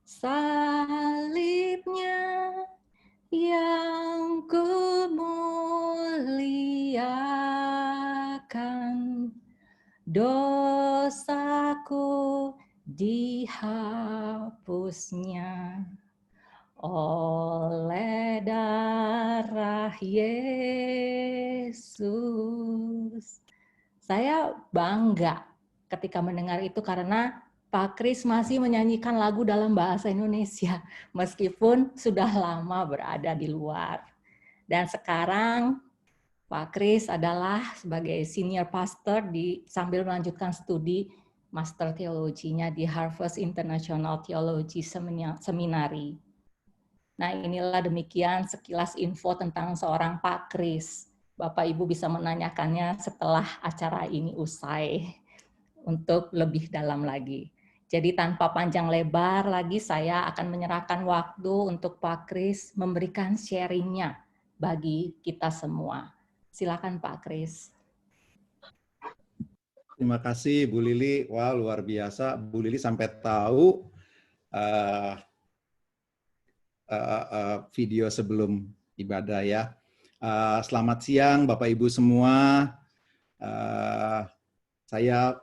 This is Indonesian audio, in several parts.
salibnya yang kumuliakan, dosaku dihapusnya oleh darah Yesus. Saya bangga ketika mendengar itu karena Pak Kris masih menyanyikan lagu dalam bahasa Indonesia meskipun sudah lama berada di luar. Dan sekarang Pak Kris adalah sebagai senior pastor sambil melanjutkan studi master teologinya di Harvard International Theology Seminary. Nah, inilah demikian sekilas info tentang seorang Pak Kris. Bapak Ibu bisa menanyakannya setelah acara ini usai untuk lebih dalam lagi. Jadi tanpa panjang lebar lagi saya akan menyerahkan waktu untuk Pak Kris memberikan sharingnya bagi kita semua. Silakan Pak Kris. Terima kasih Bu Lili. Wah, luar biasa. Bu Lili sampai tahu video sebelum ibadah ya. Selamat siang Bapak Ibu semua. Saya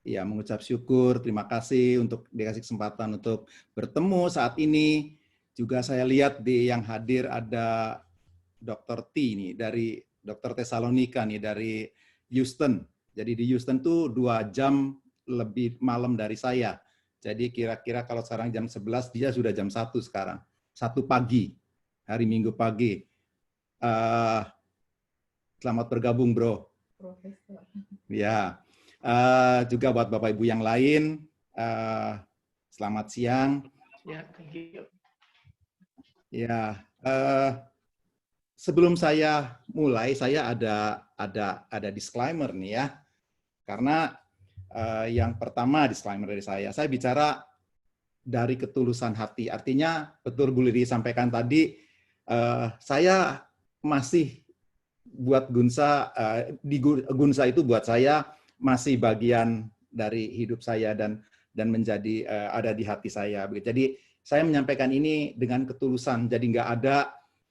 ya mengucap syukur, terima kasih untuk dikasih kesempatan untuk bertemu saat ini. Juga saya lihat yang hadir ada Dr. T nih dari Dr. Tesalonika nih dari Houston. Jadi di Houston tuh 2 jam lebih malam dari saya. Jadi kira-kira kalau sekarang jam 11, dia sudah jam 1 sekarang. 1 pagi, hari Minggu pagi. Selamat bergabung, bro. Profesor. Ya, juga buat Bapak Ibu yang lain, selamat siang. Ya, thank you. Ya, sebelum saya mulai, saya ada disclaimer nih ya. Karena yang pertama disclaimer dari saya bicara dari ketulusan hati. Artinya betul Bu Lili sampaikan tadi, saya masih buat Gunsa, di Gunsa itu buat saya masih bagian dari hidup saya dan menjadi ada di hati saya. Jadi saya menyampaikan ini dengan ketulusan. Jadi nggak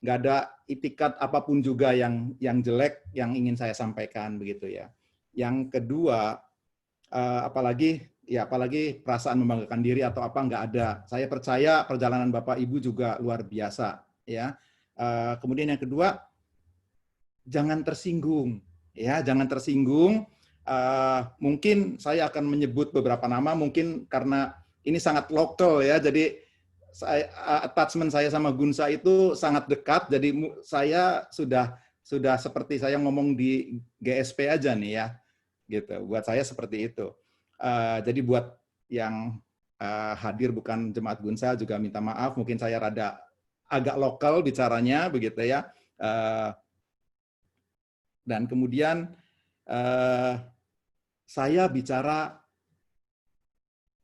ada itikat apapun juga yang jelek yang ingin saya sampaikan begitu ya. Yang kedua, apalagi perasaan membanggakan diri atau apa nggak ada. Saya percaya perjalanan Bapak Ibu juga luar biasa ya. Kemudian yang kedua, jangan tersinggung ya, jangan tersinggung. Mungkin saya akan menyebut beberapa nama, mungkin karena ini sangat lokal ya, jadi attachment saya sama Gunsa itu sangat dekat, jadi saya sudah seperti saya ngomong di GSP aja nih ya, gitu. Buat saya seperti itu. Jadi buat yang hadir bukan jemaat Gunsa juga minta maaf, mungkin saya rada agak lokal bicaranya begitu ya. Dan kemudian saya bicara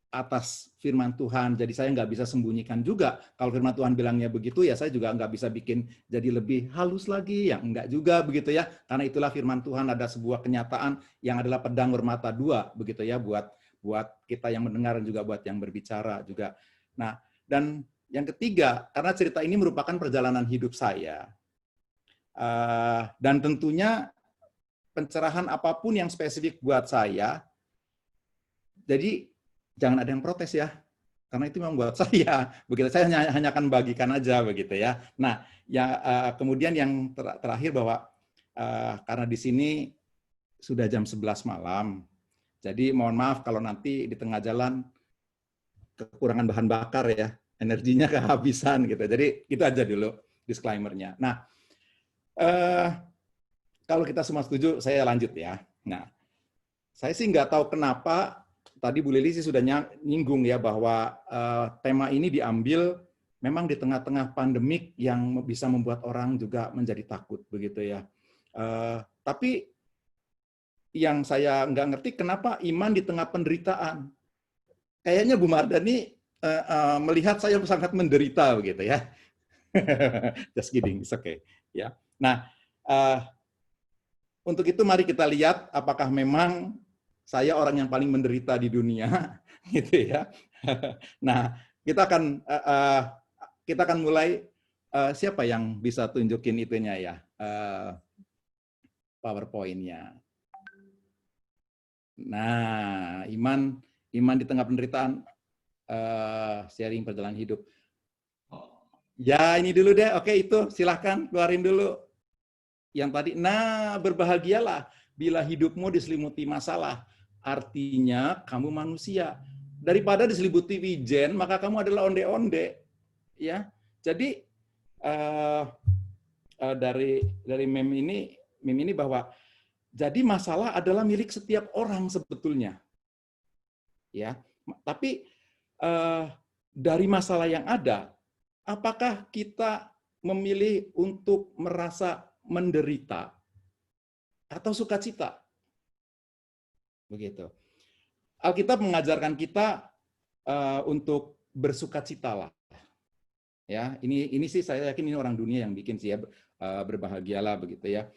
atas firman Tuhan, jadi saya nggak bisa sembunyikan juga. Kalau firman Tuhan bilangnya begitu, ya saya juga nggak bisa bikin jadi lebih halus lagi, ya enggak juga begitu ya. Karena itulah firman Tuhan, ada sebuah kenyataan yang adalah pedang bermata dua, begitu ya, buat kita yang mendengar dan juga buat yang berbicara juga. Nah, dan yang ketiga, karena cerita ini merupakan perjalanan hidup saya. Dan tentunya pencerahan apapun yang spesifik buat saya, jadi jangan ada yang protes ya, karena itu memang buat saya. Begitu, saya hanya akan bagikan aja begitu ya. Nah, ya kemudian yang terakhir bahwa karena di sini sudah jam 11 malam, jadi mohon maaf kalau nanti di tengah jalan kekurangan bahan bakar ya, energinya kehabisan gitu. Jadi itu aja dulu disclaimer-nya. Nah, kalau kita semua setuju, saya lanjut ya. Nah, saya sih nggak tahu kenapa, tadi Bu Lili sih sudah nyinggung ya, bahwa tema ini diambil memang di tengah-tengah pandemik yang bisa membuat orang juga menjadi takut, begitu ya. Tapi yang saya nggak ngerti, kenapa iman di tengah penderitaan? Kayaknya Bu Mardani melihat saya sangat menderita, begitu ya. Just kidding, it's okay. Ya. Nah, untuk itu mari kita lihat apakah memang saya orang yang paling menderita di dunia, gitu ya. Nah, kita akan mulai. Siapa yang bisa tunjukin itunya ya, PowerPoint-nya. Nah, iman di tengah penderitaan, sharing perjalanan hidup. Ya, ini dulu deh. Oke, itu silahkan keluarin dulu. Yang tadi, nah berbahagialah bila hidupmu diselimuti masalah. Artinya kamu manusia. Daripada diselimuti wijen, maka kamu adalah onde-onde. Ya, jadi dari meme ini bahwa jadi masalah adalah milik setiap orang sebetulnya. Ya, tapi dari masalah yang ada, apakah kita memilih untuk merasa menderita atau sukacita? Begitu. Alkitab mengajarkan kita untuk bersukacitalah. Ya, ini sih saya yakin ini orang dunia yang bikin sih ya, berbahagialah begitu ya.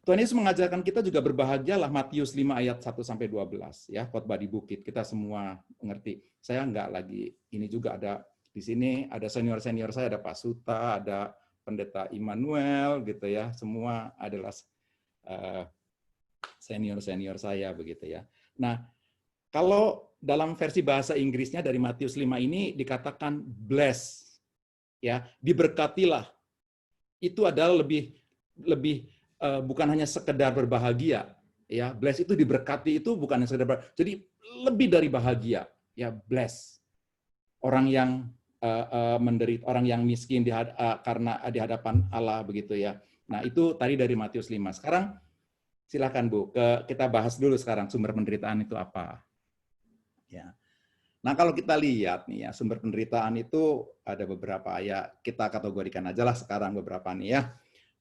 Tuhan Yesus mengajarkan kita juga berbahagialah, Matius 5 ayat 1 sampai 12 ya, khotbah di bukit. Kita semua mengerti. Saya enggak lagi ini juga ada di sini ada senior-senior saya, ada Pak Suta, ada Pendeta Immanuel gitu ya. Semua adalah senior-senior saya begitu ya. Nah, kalau dalam versi bahasa Inggrisnya dari Matius 5 ini dikatakan bless ya, diberkatilah. Itu adalah lebih bukan hanya sekedar berbahagia ya. Bless itu diberkati itu bukan hanya sekedar jadi lebih dari bahagia ya, bless. Orang yang menderita, orang yang miskin karena di hadapan Allah begitu ya. Nah, itu tadi dari Matius 5. Sekarang silakan Bu, kita bahas dulu sekarang sumber penderitaan itu apa. Ya. Nah, kalau kita lihat nih ya, sumber penderitaan itu ada beberapa ya, kita kategorikan aja lah sekarang beberapa nih ya.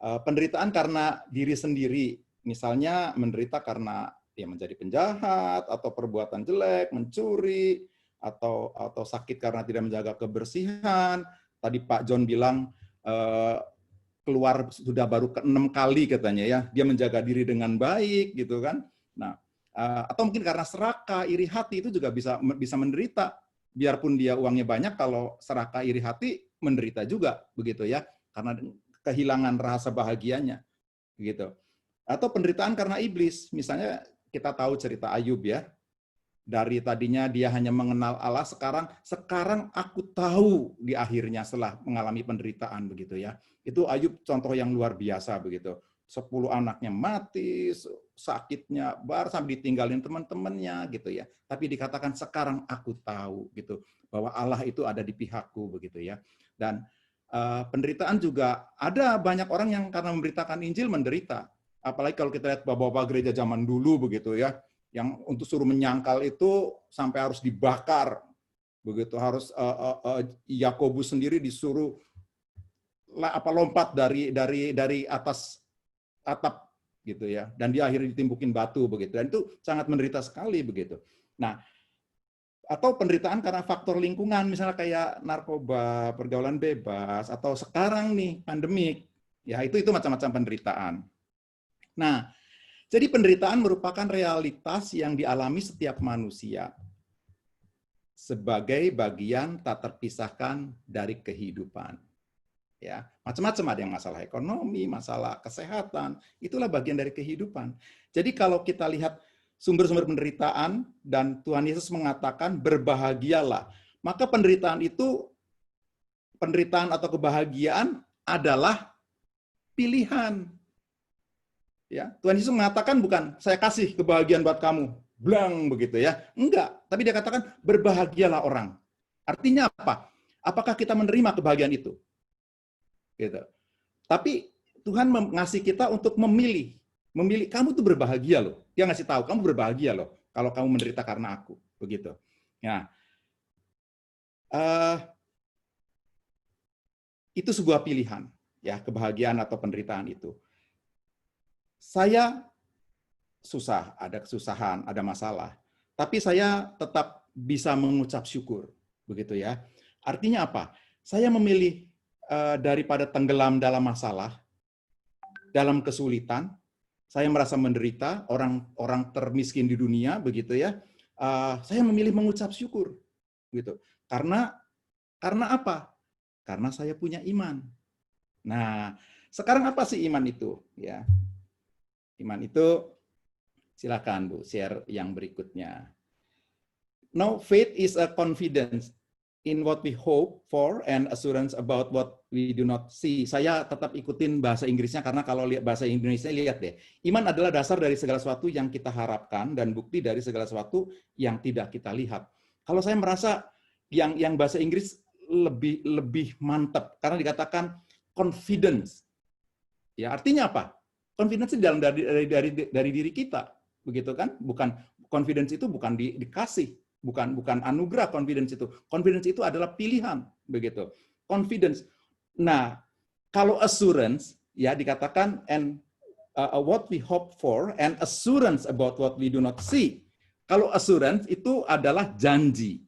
Penderitaan karena diri sendiri, misalnya menderita karena dia menjadi penjahat atau perbuatan jelek, mencuri, atau sakit karena tidak menjaga kebersihan. Tadi Pak John bilang keluar sudah baru ke-6 kali katanya ya, dia menjaga diri dengan baik gitu kan. Nah, atau mungkin karena serakah, iri hati itu juga bisa menderita. Biarpun dia uangnya banyak, kalau serakah, iri hati menderita juga begitu ya, karena kehilangan rasa bahagianya gitu. Atau penderitaan karena iblis, misalnya kita tahu cerita Ayub ya. Dari tadinya dia hanya mengenal Allah, sekarang aku tahu di akhirnya setelah mengalami penderitaan begitu ya. Itu Ayub contoh yang luar biasa begitu. 10 anaknya mati, sakitnya sampai ditinggalin teman-temannya gitu ya. Tapi dikatakan sekarang aku tahu gitu bahwa Allah itu ada di pihakku begitu ya. Dan penderitaan juga ada banyak orang yang karena memberitakan Injil menderita. Apalagi kalau kita lihat bapak-bapak gereja zaman dulu begitu ya, yang untuk suruh menyangkal itu sampai harus dibakar begitu, harus Yakobus sendiri disuruh lompat dari atas atap gitu ya, dan dia akhirnya ditimbukin batu begitu, dan itu sangat menderita sekali begitu. Nah, atau penderitaan karena faktor lingkungan, misalnya kayak narkoba, pergaulan bebas, atau sekarang nih pandemik ya, itu macam-macam penderitaan. Nah, jadi penderitaan merupakan realitas yang dialami setiap manusia sebagai bagian tak terpisahkan dari kehidupan. Ya, macam-macam, ada yang masalah ekonomi, masalah kesehatan, itulah bagian dari kehidupan. Jadi kalau kita lihat sumber-sumber penderitaan dan Tuhan Yesus mengatakan berbahagialah, maka penderitaan atau kebahagiaan adalah pilihan. Ya, Tuhan Yesus mengatakan bukan saya kasih kebahagiaan buat kamu, blang begitu ya. Enggak, tapi dia katakan berbahagialah orang. Artinya apa? Apakah kita menerima kebahagiaan itu? Gitu. Tapi Tuhan ngasih kita untuk memilih kamu tuh berbahagia loh. Dia ngasih tahu kamu berbahagia loh kalau kamu menderita karena aku, begitu. Nah, itu sebuah pilihan ya, kebahagiaan atau penderitaan itu. Saya susah, ada kesusahan, ada masalah, tapi saya tetap bisa mengucap syukur, begitu ya. Artinya apa? Saya memilih daripada tenggelam dalam masalah, dalam kesulitan, saya merasa menderita, orang termiskin di dunia, begitu ya. Saya memilih mengucap syukur, gitu. Karena Karena apa? Karena saya punya iman. Nah, sekarang apa sih iman itu? Ya, iman itu, silakan Bu, share yang berikutnya. No, faith is a confidence in what we hope for and assurance about what we do not see. Saya tetap ikutin bahasa Inggrisnya karena kalau lihat bahasa Indonesia, lihat deh. Iman adalah dasar dari segala sesuatu yang kita harapkan dan bukti dari segala sesuatu yang tidak kita lihat. Kalau saya merasa yang bahasa Inggris lebih mantap karena dikatakan confidence. Ya, artinya apa? Confidence itu dari diri kita, begitu kan? Bukan confidence itu bukan dikasih. Bukan anugerah confidence itu. Confidence itu adalah pilihan, begitu. Confidence. Nah, kalau assurance ya dikatakan and what we hope for and assurance about what we do not see. Kalau assurance itu adalah janji.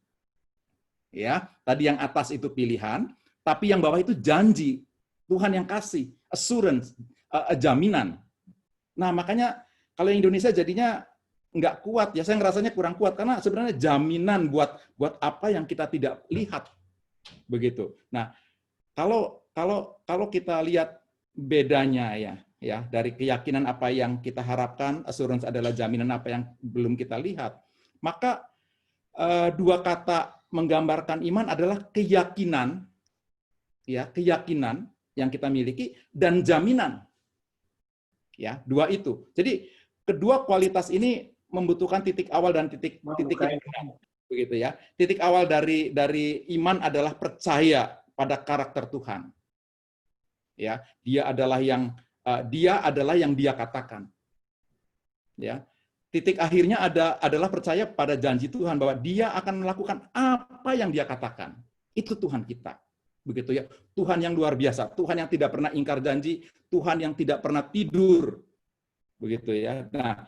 Ya, tadi yang atas itu pilihan, tapi yang bawah itu janji. Tuhan yang kasih, assurance, jaminan. Nah, makanya kalau yang Indonesia jadinya nggak kuat ya, saya ngerasanya kurang kuat karena sebenarnya jaminan buat apa yang kita tidak lihat, begitu. Nah, kalau kita lihat bedanya ya dari keyakinan apa yang kita harapkan, assurance adalah jaminan apa yang belum kita lihat, maka dua kata menggambarkan iman adalah keyakinan, ya keyakinan yang kita miliki dan jaminan, ya dua itu. Jadi kedua kualitas ini membutuhkan titik awal dan titik akhir, begitu ya. Titik awal dari iman adalah percaya pada karakter Tuhan. Ya, dia adalah yang dia katakan. Ya. Titik akhirnya adalah percaya pada janji Tuhan bahwa dia akan melakukan apa yang dia katakan. Itu Tuhan kita. Begitu ya. Tuhan yang luar biasa, Tuhan yang tidak pernah ingkar janji, Tuhan yang tidak pernah tidur. Begitu ya. Nah,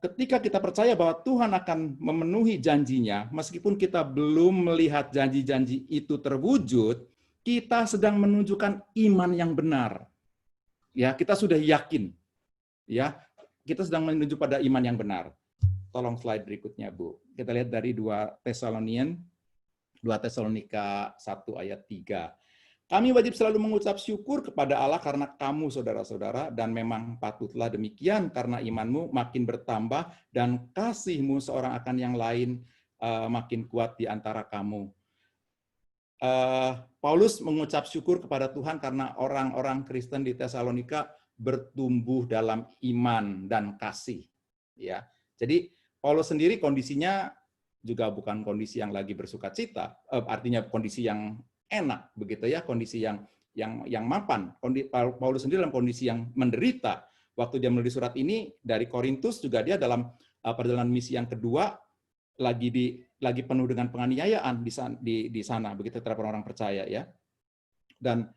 ketika kita percaya bahwa Tuhan akan memenuhi janjinya, meskipun kita belum melihat janji-janji itu terwujud, kita sedang menunjukkan iman yang benar. Ya, kita sudah yakin. Ya, kita sedang menuju pada iman yang benar. Tolong slide berikutnya, Bu. Kita lihat dari 2 Tesalonika 1 ayat 3. Kami wajib selalu mengucap syukur kepada Allah karena kamu, saudara-saudara, dan memang patutlah demikian karena imanmu makin bertambah dan kasihmu seorang akan yang lain makin kuat di antara kamu. Paulus mengucap syukur kepada Tuhan karena orang-orang Kristen di Tesalonika bertumbuh dalam iman dan kasih. Ya, jadi Paulus sendiri kondisinya juga bukan kondisi yang lagi bersukacita, artinya kondisi yang enak, begitu ya, kondisi yang mapan. Paulus sendiri dalam kondisi yang menderita. Waktu dia menulis surat ini dari Korintus juga dia dalam perjalanan misi yang kedua lagi penuh dengan penganiayaan di sana, begitu terhadap orang percaya ya. Dan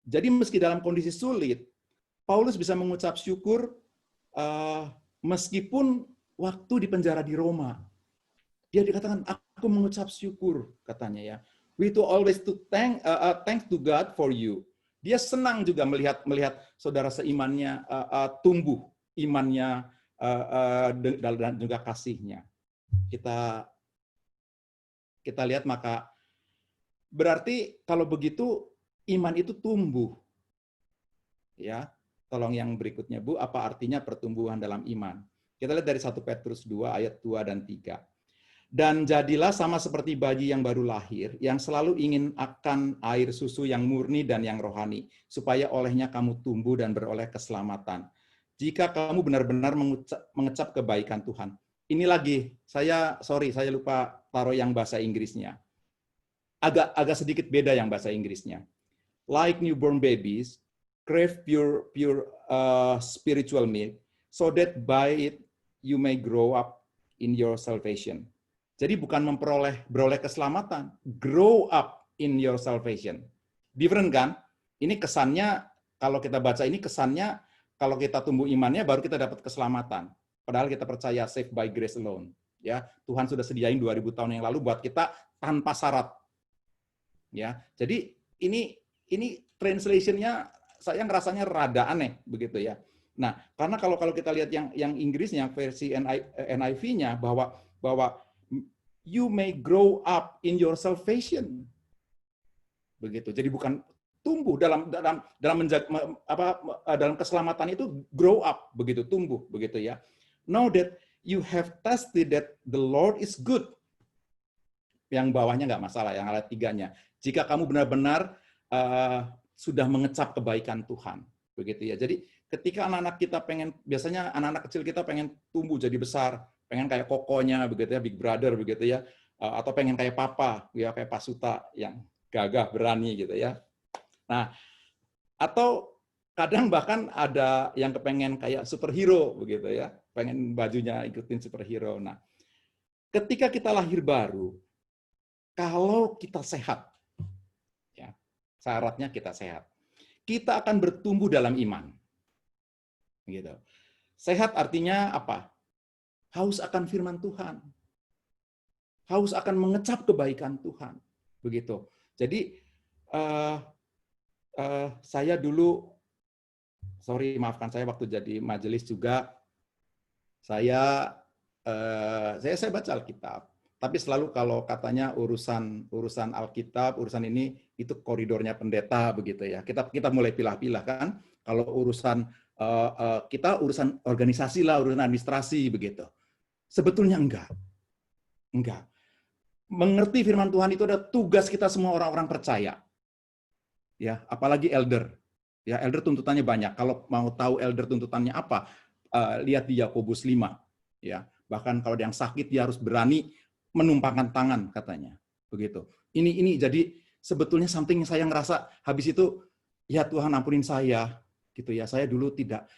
jadi meski dalam kondisi sulit, Paulus bisa mengucap syukur meskipun waktu di penjara di Roma. Dia dikatakan, aku mengucap syukur, katanya ya. We to always to thanks to God for you. Dia senang juga melihat saudara seimannya tumbuh imannya dan juga kasihnya. Kita lihat, maka berarti kalau begitu iman itu tumbuh. Ya, tolong yang berikutnya, Bu, apa artinya pertumbuhan dalam iman? Kita lihat dari 1 Petrus 2 ayat 2 dan 3. Dan jadilah sama seperti bayi yang baru lahir, yang selalu ingin akan air susu yang murni dan yang rohani, supaya olehnya kamu tumbuh dan beroleh keselamatan. Jika kamu benar-benar mengecap kebaikan Tuhan. Ini lagi, saya lupa taruh yang bahasa Inggrisnya. Agak sedikit beda yang bahasa Inggrisnya. Like newborn babies, crave pure spiritual milk, so that by it you may grow up in your salvation. Jadi bukan beroleh keselamatan, grow up in your salvation. Different kan? Ini kesannya, kalau kita baca ini kesannya, kalau kita tumbuh imannya baru kita dapat keselamatan. Padahal kita percaya saved by grace alone. Ya, Tuhan sudah sediain 2000 tahun yang lalu buat kita tanpa syarat. Ya, jadi ini translation-nya saya ngerasanya rada aneh begitu ya. Nah, karena kalau kita lihat yang Inggrisnya versi NIV-nya bahwa you may grow up in your salvation. Begitu. Jadi bukan tumbuh dalam dalam keselamatan itu grow up, begitu, tumbuh, begitu ya. Know that you have tested that the Lord is good. Yang bawahnya nggak masalah, yang ayat 3-nya. Jika kamu benar-benar sudah mengecap kebaikan Tuhan, begitu ya. Jadi ketika anak-anak kita biasanya anak-anak kecil kita pengen tumbuh jadi besar, pengen kayak kokonya, begitu ya, Big Brother, begitu ya, atau pengen kayak Papa, ya kayak Pak Suta yang gagah, berani, gitu ya. Nah, atau kadang bahkan ada yang kepengen kayak superhero, begitu ya, pengen bajunya ikutin superhero. Nah, ketika kita lahir baru, kalau kita sehat, ya, syaratnya kita sehat, kita akan bertumbuh dalam iman. Gitu. Sehat artinya apa? Haus akan firman Tuhan. Haus akan mengecap kebaikan Tuhan. Begitu. Jadi, saya dulu, maafkan saya waktu jadi majelis juga, saya baca Alkitab. Tapi selalu kalau katanya urusan Alkitab, urusan ini itu koridornya pendeta, begitu ya. Kita mulai pilah-pilah kan. Kalau urusan kita urusan organisasi lah, urusan administrasi, begitu. Sebetulnya enggak. Mengerti firman Tuhan itu adalah tugas kita semua orang-orang percaya. Ya, apalagi elder. Ya, elder tuntutannya banyak. Kalau mau tahu elder tuntutannya apa, lihat di Yakobus 5. Ya, bahkan kalau ada yang sakit dia harus berani menumpangkan tangan, katanya. Begitu. Ini jadi sebetulnya something yang saya ngerasa habis itu, ya Tuhan ampunin saya, gitu ya. Saya dulu tidak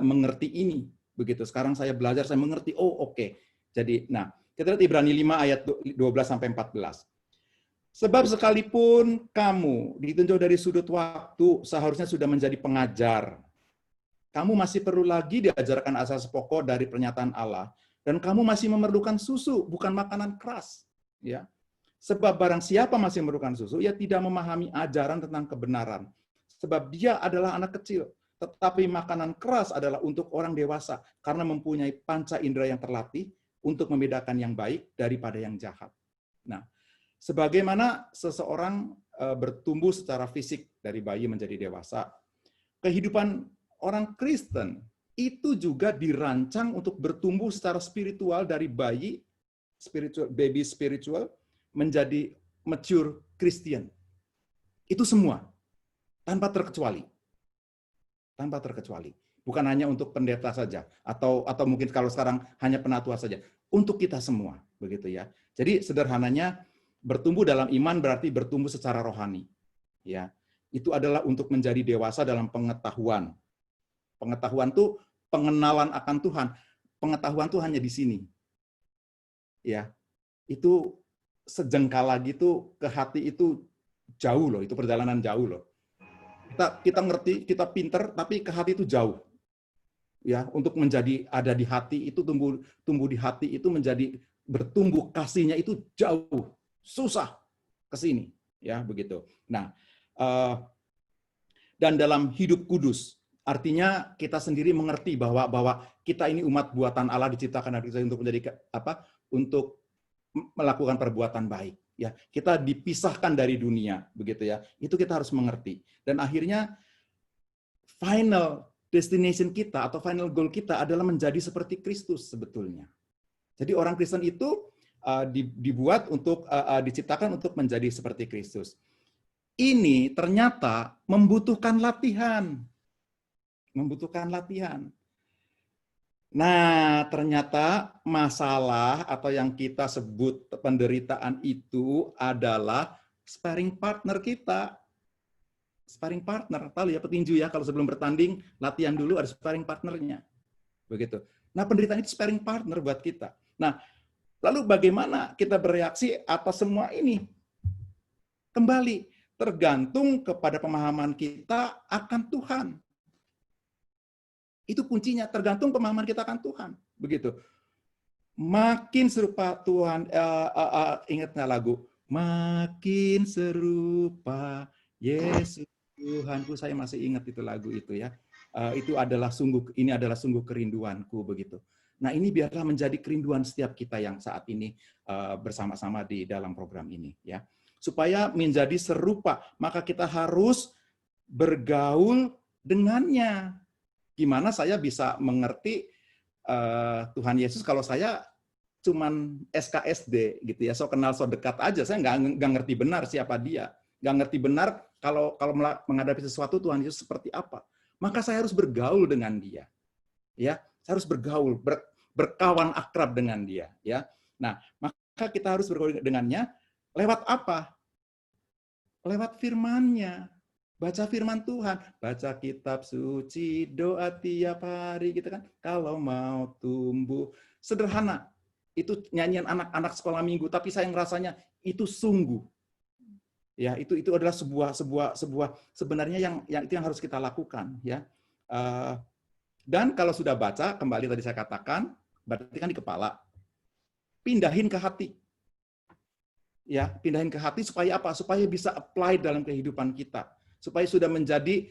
mengerti ini, begitu. Sekarang saya belajar, saya mengerti. Oh, oke. Jadi, nah, kita lihat Ibrani 5 ayat 12 sampai 14. Sebab sekalipun kamu ditinjau dari sudut waktu, seharusnya sudah menjadi pengajar. Kamu masih perlu lagi diajarkan asas pokok dari pernyataan Allah. Dan kamu masih memerlukan susu, bukan makanan keras. Ya. Sebab barang siapa masih memerlukan susu, ia tidak memahami ajaran tentang kebenaran. Sebab dia adalah anak kecil. Tetapi makanan keras adalah untuk orang dewasa, karena mempunyai panca indera yang terlatih untuk membedakan yang baik daripada yang jahat. Nah, sebagaimana seseorang bertumbuh secara fisik dari bayi menjadi dewasa, kehidupan orang Kristen itu juga dirancang untuk bertumbuh secara spiritual dari baby spiritual menjadi mature Christian. Itu semua tanpa terkecuali. Tanpa terkecuali. Bukan hanya untuk pendeta saja atau mungkin kalau sekarang hanya penatua saja, untuk kita semua, begitu ya. Jadi sederhananya bertumbuh dalam iman berarti bertumbuh secara rohani. Ya. Itu adalah untuk menjadi dewasa dalam pengetahuan. Pengetahuan itu pengenalan akan Tuhan. Pengetahuan itu hanya di sini. Ya. Itu sejengkal lagi tuh ke hati itu jauh loh, itu perjalanan jauh loh. Kita ngerti, kita pinter, tapi ke hati itu jauh. Ya, untuk menjadi ada di hati itu tumbuh di hati itu menjadi bertumbuh kasihnya itu jauh, susah ke sini, ya begitu. Nah, dan dalam hidup kudus, artinya kita sendiri mengerti bahwa kita ini umat buatan Allah diciptakan dari kita untuk menjadi apa? Untuk melakukan perbuatan baik. Ya, kita dipisahkan dari dunia, begitu ya. Itu kita harus mengerti. Dan akhirnya final destination kita atau final goal kita adalah menjadi seperti Kristus sebetulnya. Jadi orang Kristen itu dibuat untuk diciptakan untuk menjadi seperti Kristus. Ini ternyata membutuhkan latihan. Membutuhkan latihan. Nah, ternyata masalah atau yang kita sebut penderitaan itu adalah sparring partner kita. Sparring partner, tahu ya petinju ya, kalau sebelum bertanding, latihan dulu ada sparring partnernya. Begitu. Nah, penderitaan itu sparring partner buat kita. Nah, lalu bagaimana kita bereaksi atas semua ini? Kembali, tergantung kepada pemahaman kita akan Tuhan. Itu kuncinya, tergantung pemahaman kita akan Tuhan. Begitu. Makin serupa Tuhan, ingat nggak lagu? Makin serupa Yesus Tuhanku, saya masih ingat itu lagu itu ya. Ini adalah sungguh kerinduanku begitu. Nah, ini biarlah menjadi kerinduan setiap kita yang saat ini bersama-sama di dalam program ini, ya. Supaya menjadi serupa, maka kita harus bergaul dengannya. Gimana saya bisa mengerti Tuhan Yesus kalau saya cuman SKSD gitu ya, so kenal so dekat aja, saya nggak ngerti benar siapa dia, nggak ngerti benar kalau menghadapi sesuatu Tuhan Yesus seperti apa, maka saya harus bergaul dengan dia, ya, saya harus bergaul, berkawan akrab dengan dia, ya. Nah, maka kita harus bergaul dengannya lewat apa? Lewat firman-Nya. Baca firman Tuhan, baca kitab suci, doa tiap hari gitu kan. Kalau mau tumbuh, sederhana. Itu nyanyian anak-anak sekolah minggu, tapi saya ngerasanya itu sungguh. Ya, itu adalah sebuah sebenarnya yang itu yang harus kita lakukan, ya. Dan kalau sudah baca, kembali tadi saya katakan, berarti kan di kepala. Pindahin ke hati. Ya, pindahin ke hati supaya apa? Supaya bisa apply dalam kehidupan kita. Supaya sudah menjadi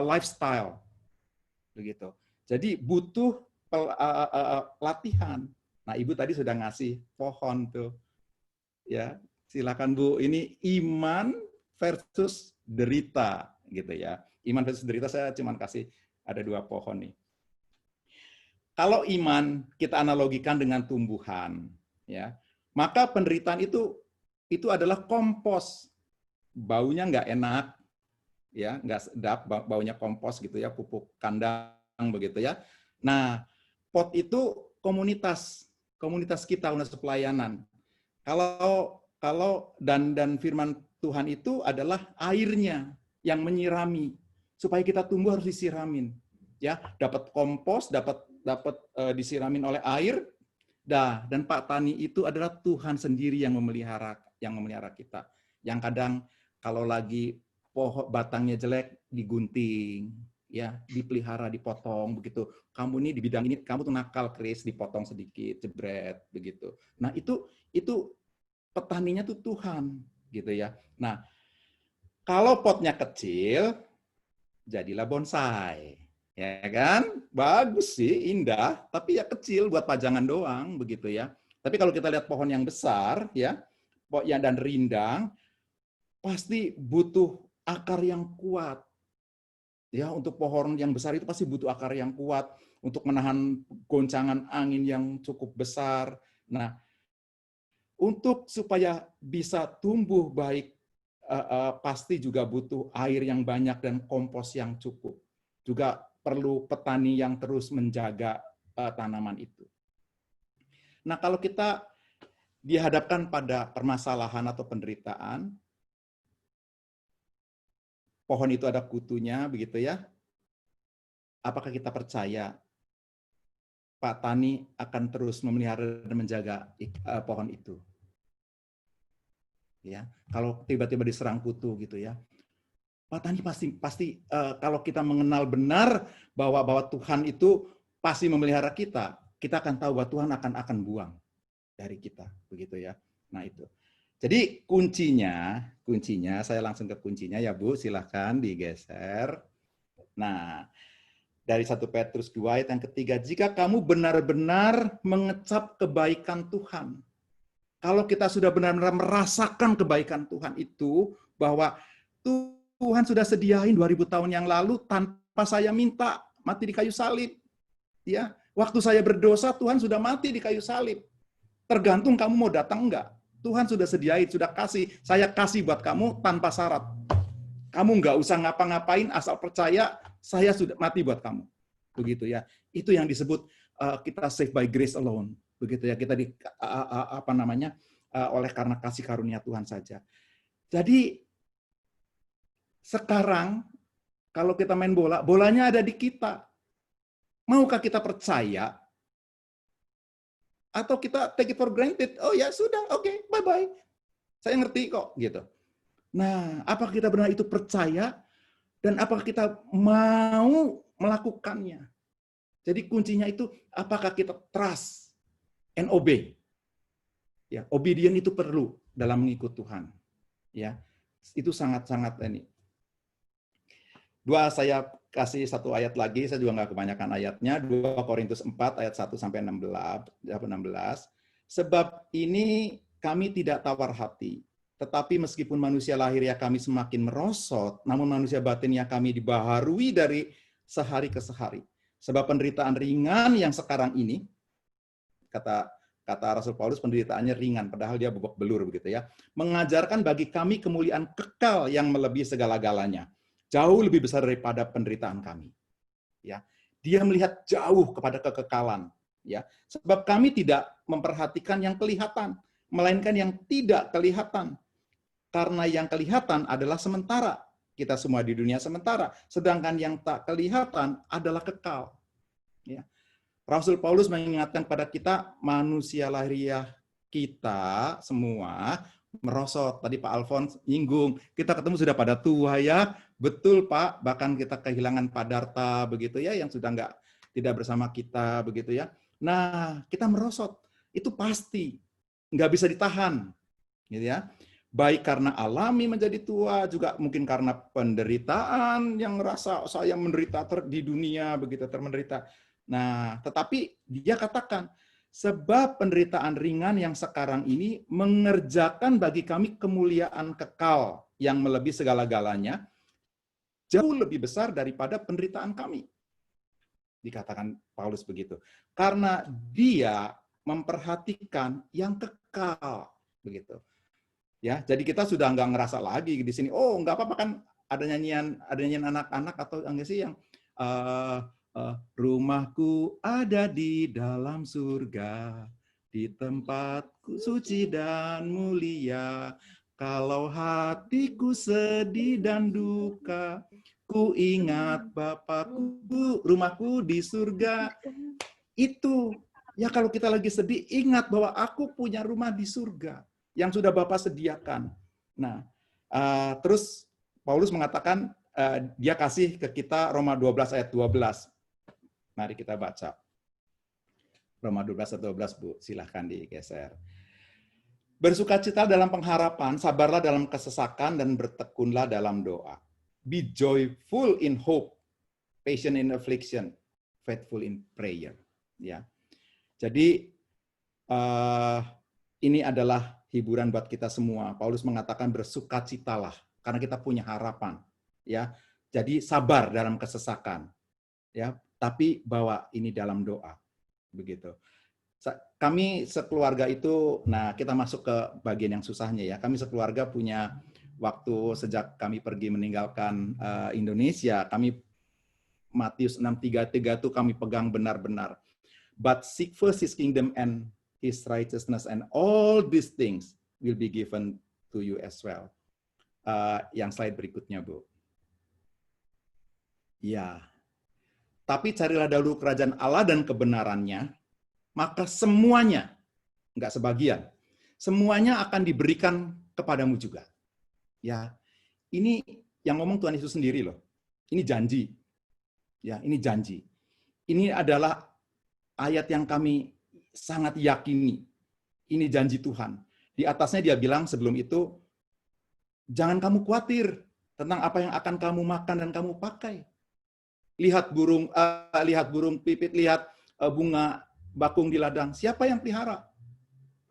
lifestyle, begitu. Jadi butuh latihan. Nah, Ibu tadi sudah ngasih pohon tuh, ya. Silakan Bu. Ini iman versus derita, gitu ya. Iman versus derita saya cuma kasih ada 2 pohon nih. Kalau iman kita analogikan dengan tumbuhan, ya, maka penderitaan itu adalah kompos. Baunya nggak enak, ya, nggak sedap, baunya kompos gitu ya, pupuk kandang begitu ya. Nah, pot itu komunitas kita untuk pelayanan. Kalau dan firman Tuhan itu adalah airnya yang menyirami. Supaya kita tumbuh harus disiramin, ya, dapat kompos, dapat disiramin oleh air. Dan Pak Tani itu adalah Tuhan sendiri yang memelihara kita. Yang kadang kalau lagi pohon batangnya jelek digunting, ya, dipelihara, dipotong begitu. Kamu ini di bidang ini kamu tuh nakal, Chris, dipotong sedikit, jebret begitu. Nah, itu petaninya tuh Tuhan, gitu ya. Nah, kalau potnya kecil jadilah bonsai. Ya kan? Bagus sih, indah, tapi ya kecil buat pajangan doang begitu ya. Tapi kalau kita lihat pohon yang besar ya, dan rindang, pasti butuh akar yang kuat. Ya, untuk pohon yang besar itu pasti butuh akar yang kuat untuk menahan goncangan angin yang cukup besar. Nah, untuk supaya bisa tumbuh baik pasti juga butuh air yang banyak dan kompos yang cukup. Juga perlu petani yang terus menjaga tanaman itu. Nah, kalau kita dihadapkan pada permasalahan atau penderitaan, pohon itu ada kutunya, begitu ya. Apakah kita percaya Pak Tani akan terus memelihara dan menjaga pohon itu? Ya, kalau tiba-tiba diserang kutu gitu ya. Pak Tani pasti kalau kita mengenal benar bahwa Tuhan itu pasti memelihara kita akan tahu bahwa Tuhan akan buang dari kita, begitu ya. Nah, itu. Jadi kuncinya saya langsung ke kuncinya ya Bu, silahkan digeser. Nah, dari 1 Petrus 2 ayat yang ketiga, jika kamu benar-benar mengecap kebaikan Tuhan. Kalau kita sudah benar-benar merasakan kebaikan Tuhan itu, bahwa Tuhan sudah sediain 2000 tahun yang lalu tanpa saya minta, mati di kayu salib. Ya, waktu saya berdosa Tuhan sudah mati di kayu salib. Tergantung kamu mau datang enggak. Tuhan sudah sediain, sudah kasih. Saya kasih buat kamu tanpa syarat. Kamu enggak usah ngapa-ngapain, asal percaya saya sudah mati buat kamu. Begitu ya. Itu yang disebut kita saved by grace alone. Begitu ya. Kita oleh karena kasih karunia Tuhan saja. Jadi sekarang kalau kita main bola, bolanya ada di kita. Maukah kita percaya? Atau kita take it for granted? Oh ya sudah, oke, bye-bye. Saya ngerti kok, gitu. Nah, apakah kita benar itu percaya? Dan apakah kita mau melakukannya? Jadi kuncinya itu, apakah kita trust and obey? Ya, obedient itu perlu dalam mengikut Tuhan. Ya, itu sangat-sangat ini. 2 saya kasih satu ayat lagi, saya juga nggak kebanyakan ayatnya, 2 Korintus 4 ayat 1 sampai 16. Sebab ini kami tidak tawar hati, tetapi meskipun manusia lahiriah kami semakin merosot, namun manusia batinnya kami dibaharui dari sehari ke sehari. Sebab penderitaan ringan yang sekarang ini, kata Rasul Paulus, penderitaannya ringan, padahal dia bobok belur begitu ya, mengajarkan bagi kami kemuliaan kekal yang melebihi segala-galanya, jauh lebih besar daripada penderitaan kami. Ya, dia melihat jauh kepada kekekalan. Ya, sebab kami tidak memperhatikan yang kelihatan, melainkan yang tidak kelihatan. Karena yang kelihatan adalah sementara. Kita semua di dunia sementara, sedangkan yang tak kelihatan adalah kekal. Ya. Rasul Paulus mengingatkan pada kita, manusia lahiriah kita semua merosot. Tadi Pak Alfons nyinggung, kita ketemu sudah pada tua ya. Betul Pak, bahkan kita kehilangan padarta begitu ya, yang sudah tidak bersama kita begitu ya. Nah, kita merosot. Itu pasti. Nggak bisa ditahan. Gitu ya. Baik karena alami menjadi tua, juga mungkin karena penderitaan yang merasa saya menderita di dunia, begitu termenderita. Nah, tetapi dia katakan, sebab penderitaan ringan yang sekarang ini mengerjakan bagi kami kemuliaan kekal yang melebihi segala-galanya, jauh lebih besar daripada penderitaan kami. Dikatakan Paulus begitu. Karena dia memperhatikan yang kekal, begitu. Ya, jadi kita sudah nggak ngerasa lagi di sini. Oh, nggak apa-apa kan ada nyanyian anak-anak atau enggak sih yang rumahku ada di dalam surga, di tempat suci dan mulia. Kalau hatiku sedih dan duka, ku ingat Bapakku, rumahku di surga. Itu ya, kalau kita lagi sedih, ingat bahwa aku punya rumah di surga yang sudah Bapak sediakan. Nah, terus Paulus mengatakan, dia kasih ke kita Roma 12 ayat 12. Mari kita baca. Roma 12 ayat 12, Bu. Silahkan digeser. Bersukacita dalam pengharapan, sabarlah dalam kesesakan, dan bertekunlah dalam doa. Be joyful in hope, patient in affliction, faithful in prayer. Ya. Jadi, ini adalah hiburan buat kita semua. Paulus mengatakan bersukacitalah karena kita punya harapan, ya. Jadi sabar dalam kesesakan, ya. Tapi bawa ini dalam doa, begitu. Kami sekeluarga itu, nah kita masuk ke bagian yang susahnya ya. Kami sekeluarga punya waktu sejak kami pergi meninggalkan Indonesia, kami Matius 6:33 itu kami pegang benar-benar. But seek first His kingdom and His righteousness, and all these things will be given to you as well. Yang slide berikutnya, Bu. Ya. Tapi carilah dahulu kerajaan Allah dan kebenarannya, maka semuanya, enggak sebagian, semuanya akan diberikan kepadamu juga. Ya. Ini yang ngomong Tuhan Yesus sendiri loh. Ini janji. Ya, ini janji. Ini adalah ayat yang kami sangat yakini. Ini janji Tuhan. Di atasnya dia bilang sebelum itu, jangan kamu khawatir tentang apa yang akan kamu makan dan kamu pakai. Lihat burung pipit, lihat bunga bakung di ladang. Siapa yang pelihara?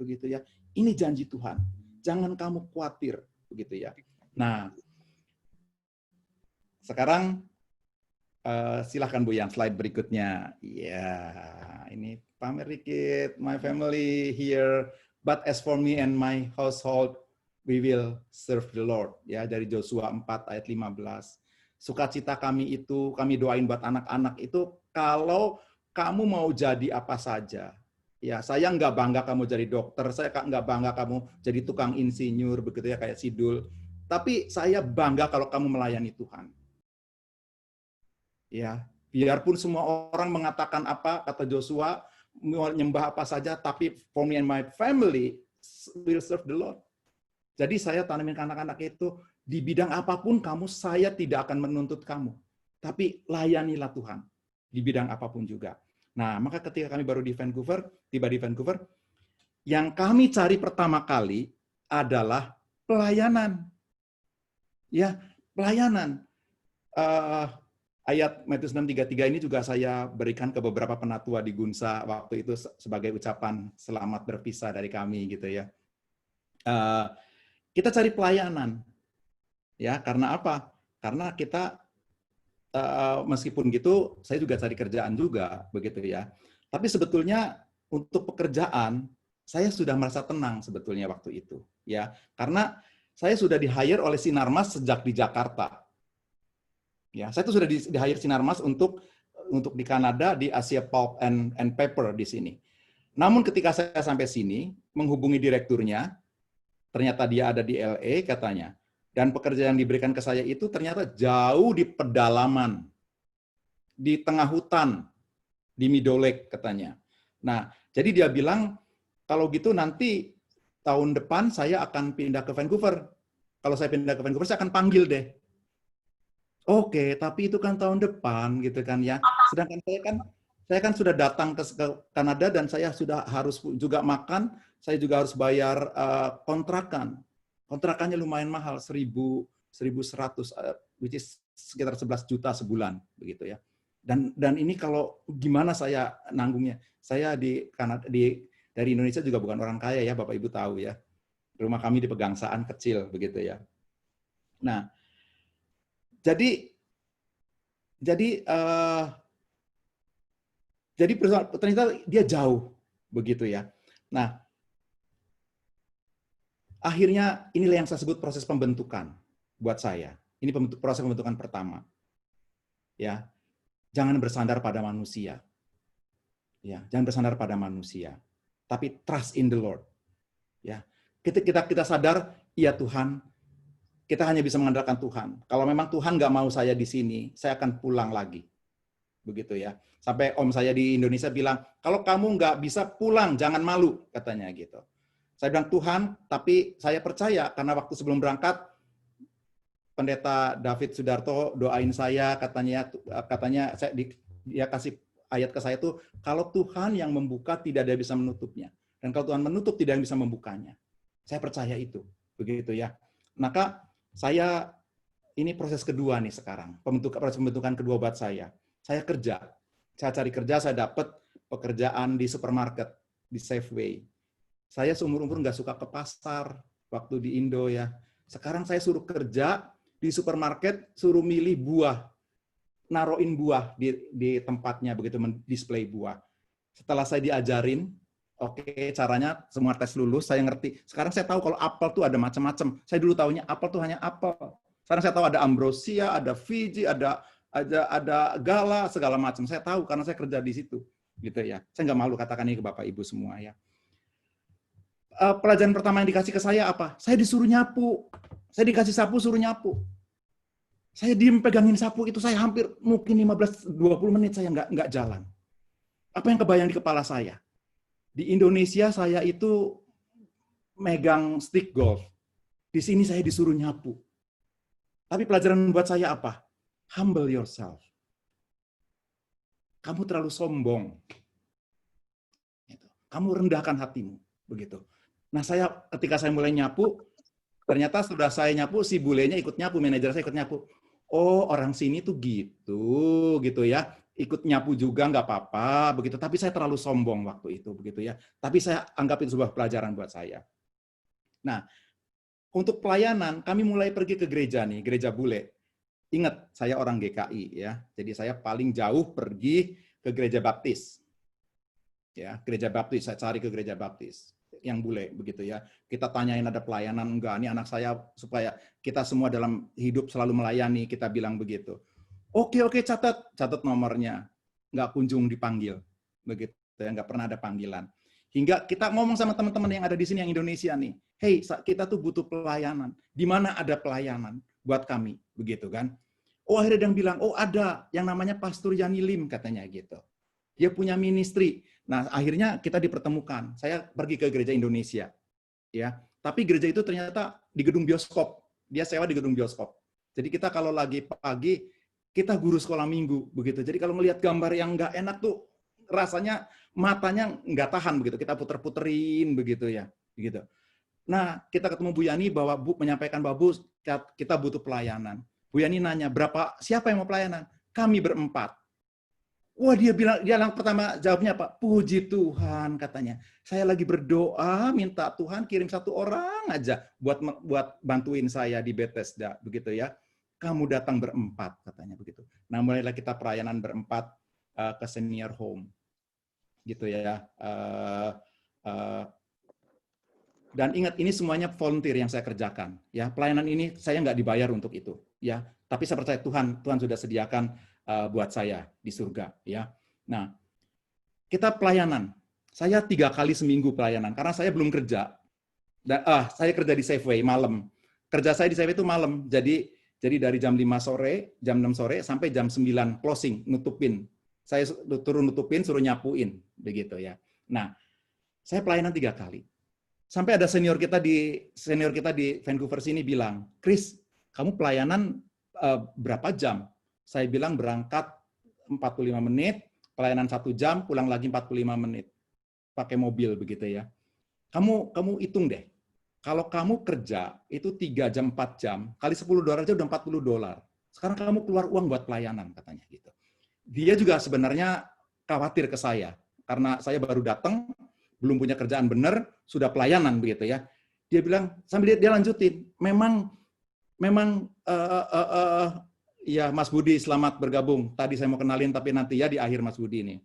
Begitu ya. Ini janji Tuhan. Jangan kamu khawatir, begitu ya. Nah, sekarang silahkan Bu yang slide berikutnya. Ya, ini pamer dikit. My family here, but as for me and my household, we will serve the Lord. Ya, dari Joshua 4 ayat 15. Sukacita kami itu, kami doain buat anak-anak itu, kalau kamu mau jadi apa saja. Ya, saya nggak bangga kamu jadi dokter, saya nggak bangga kamu jadi tukang insinyur, begitu ya, kayak Sidul. Tapi saya bangga kalau kamu melayani Tuhan. Ya, biarpun semua orang mengatakan apa, kata Joshua, menyembah apa saja, tapi for me and my family will serve the Lord. Jadi saya tanamin ke anak-anak itu, di bidang apapun kamu, saya tidak akan menuntut kamu. Tapi layanilah Tuhan, di bidang apapun juga. Nah, maka ketika kami baru tiba di Vancouver, yang kami cari pertama kali adalah pelayanan. Ya, pelayanan. ayat Matius 6:33 ini juga saya berikan ke beberapa penatua di Gunsa waktu itu sebagai ucapan selamat berpisah dari kami gitu ya. Kita cari pelayanan, ya karena apa? Karena kita meskipun gitu, saya juga cari kerjaan juga begitu ya. Tapi sebetulnya untuk pekerjaan saya sudah merasa tenang sebetulnya waktu itu, ya karena saya sudah di-hire oleh Sinarmas sejak di Jakarta. Ya, saya itu sudah di-hire Sinarmas untuk di Kanada di Asia Pulp and Paper di sini. Namun ketika saya sampai sini menghubungi direkturnya, ternyata dia ada di LA katanya. Dan pekerjaan yang diberikan ke saya itu ternyata jauh di pedalaman, di tengah hutan, di Middle Lake katanya. Nah, jadi dia bilang kalau gitu nanti tahun depan saya akan pindah ke Vancouver. Kalau saya pindah ke Vancouver saya akan panggil deh. Oke, tapi itu kan tahun depan gitu kan ya. Sedangkan saya kan sudah datang ke Kanada dan saya sudah harus juga makan, saya juga harus bayar kontrakan. Kontrakannya lumayan mahal, 1.100, which is sekitar 11 juta sebulan begitu ya. Dan ini kalau gimana saya nanggungnya? Saya di Kanada dari Indonesia juga bukan orang kaya ya, Bapak Ibu tahu ya. Rumah kami di Pegangsaan kecil begitu ya. Nah, jadi ternyata dia jauh begitu ya. Nah, akhirnya inilah yang saya sebut proses pembentukan buat saya. Ini proses pembentukan pertama. Ya. Jangan bersandar pada manusia. Ya, jangan bersandar pada manusia. Tapi trust in the Lord. Ya. Kita sadar, iya Tuhan, kita hanya bisa mengandalkan Tuhan. Kalau memang Tuhan nggak mau saya di sini, saya akan pulang lagi. Begitu ya. Sampai om saya di Indonesia bilang, kalau kamu nggak bisa pulang, jangan malu, katanya gitu. Saya bilang, Tuhan, tapi saya percaya, karena waktu sebelum berangkat, Pendeta David Sudarto doain saya, katanya dia kasih ayat ke saya tuh, kalau Tuhan yang membuka, tidak ada yang bisa menutupnya. Dan kalau Tuhan menutup, tidak ada yang bisa membukanya. Saya percaya itu. Begitu ya. Maka saya, ini proses kedua nih sekarang, proses pembentukan kedua buat saya. Saya kerja, saya cari kerja, saya dapat pekerjaan di supermarket, di Safeway. Saya seumur-umur nggak suka ke pasar waktu di Indo ya. Sekarang saya suruh kerja di supermarket, suruh milih buah, naroin buah di tempatnya begitu, display buah. Setelah saya diajarin, oke, caranya semua tes lulus, saya ngerti. Sekarang saya tahu kalau apel tuh ada macam-macam. Saya dulu tahunya apel tuh hanya apel. Sekarang saya tahu ada ambrosia, ada Fiji, ada gala, segala macam. Saya tahu karena saya kerja di situ, gitu ya. Saya nggak malu katakan ini ke Bapak Ibu semua ya. Pelajaran pertama yang dikasih ke saya apa? Saya disuruh nyapu. Saya dikasih sapu, suruh nyapu. Saya diem pegangin sapu itu, saya hampir mungkin 15-20 menit saya nggak jalan. Apa yang kebayang di kepala saya? Di Indonesia saya itu megang stick golf. Di sini saya disuruh nyapu. Tapi pelajaran buat saya apa? Humble yourself. Kamu terlalu sombong. Kamu rendahkan hatimu. Begitu. Nah, ketika saya mulai nyapu, ternyata sudah saya nyapu, si bulenya ikut nyapu, manajer saya ikut nyapu. Oh, orang sini tuh gitu ya. Ikut nyapu juga nggak apa-apa, begitu. Tapi saya terlalu sombong waktu itu, begitu ya. Tapi saya anggap itu sebuah pelajaran buat saya. Nah, untuk pelayanan, kami mulai pergi ke gereja nih, gereja bule. Ingat, saya orang GKI ya. Jadi saya paling jauh pergi ke gereja baptis. Ya, gereja baptis, saya cari ke gereja baptis yang bule begitu ya. Kita tanyain ada pelayanan enggak, ini anak saya, supaya kita semua dalam hidup selalu melayani, kita bilang begitu. Oke, catat nomornya. Nggak kunjung dipanggil. Begitu ya, nggak pernah ada panggilan. Hingga kita ngomong sama teman-teman yang ada di sini yang Indonesia nih. Hey, kita tuh butuh pelayanan. Di mana ada pelayanan buat kami, begitu kan? Oh, akhirnya dia bilang, oh ada yang namanya Pastor Yani Lim katanya gitu. Dia punya ministry. Nah, akhirnya kita dipertemukan. Saya pergi ke gereja Indonesia. Ya, tapi gereja itu ternyata di gedung bioskop. Dia sewa di gedung bioskop. Jadi kita kalau lagi pagi, kita guru sekolah minggu begitu. Jadi kalau melihat gambar yang nggak enak tuh rasanya matanya nggak tahan begitu. Kita puter-puterin begitu ya, begitu. Nah, kita ketemu Bu Yani bahwa menyampaikan bahwa Bu, kita butuh pelayanan. Bu Yani nanya, siapa yang mau pelayanan? kami berempat. Wah, dia bilang pertama jawabnya apa? Puji Tuhan, katanya. Saya lagi berdoa, minta Tuhan kirim 1 orang aja buat bantuin saya di Bethesda, begitu ya. Kamu datang berempat, katanya begitu. Nah, mulailah kita pelayanan berempat ke senior home, gitu ya. Dan ingat, ini semuanya volunteer yang saya kerjakan. Ya, pelayanan ini saya nggak dibayar untuk itu, ya. Tapi saya percaya Tuhan sudah sediakan buat saya di surga, ya. Nah, kita pelayanan. Saya 3 kali seminggu pelayanan karena saya belum kerja. Saya kerja di Safeway malam. Kerja saya di Safeway itu malam. Jadi dari jam 5 sore, jam 6 sore sampai jam 9 closing, nutupin. Saya turun nutupin, suruh nyapuin, begitu ya. Nah, saya pelayanan 3 kali. Sampai ada senior kita di Vancouver sini bilang, "Chris, kamu pelayanan berapa jam?" Saya bilang berangkat 45 menit, pelayanan 1 jam, pulang lagi 45 menit. Pakai mobil begitu ya. Kamu hitung deh. Kalau kamu kerja itu 3 jam, 4 jam, kali $10 aja udah $40. Sekarang kamu keluar uang buat pelayanan, katanya gitu. Dia juga sebenarnya khawatir ke saya karena saya baru datang, belum punya kerjaan benar, sudah pelayanan begitu ya. Dia bilang sambil dia lanjutin, memang ya, Mas Budi, selamat bergabung. Tadi saya mau kenalin, tapi nanti ya di akhir Mas Budi ini.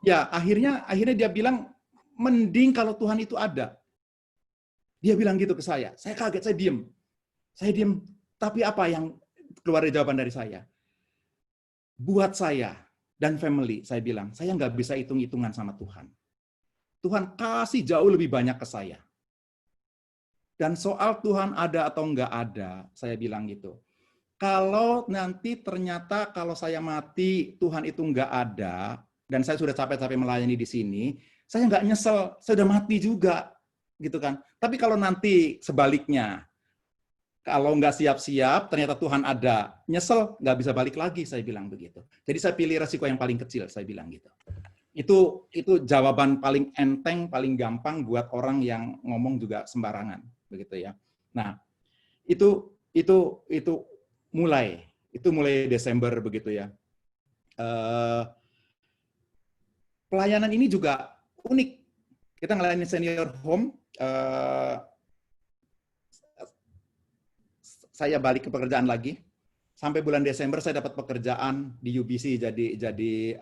Ya, akhirnya dia bilang, mending kalau Tuhan itu ada. Dia bilang gitu ke saya. Saya kaget, saya diem. Tapi apa yang keluar dari jawaban dari saya? Buat saya dan family, saya bilang, saya nggak bisa hitung-hitungan sama Tuhan. Tuhan kasih jauh lebih banyak ke saya. Dan soal Tuhan ada atau enggak ada, saya bilang gitu. Kalau nanti ternyata kalau saya mati, Tuhan itu enggak ada, dan saya sudah capek-capek melayani di sini, saya enggak nyesel, saya sudah mati juga, gitu kan. Tapi kalau nanti sebaliknya, kalau enggak siap-siap, ternyata Tuhan ada, nyesel, enggak bisa balik lagi, saya bilang begitu. Jadi saya pilih resiko yang paling kecil, saya bilang gitu. Itu jawaban paling enteng, paling gampang buat orang yang ngomong juga sembarangan, begitu ya. Nah, itu mulai Desember begitu ya. Pelayanan ini juga unik. Kita ngelayanin senior home. Saya balik ke pekerjaan lagi. Sampai bulan Desember saya dapat pekerjaan di UBC jadi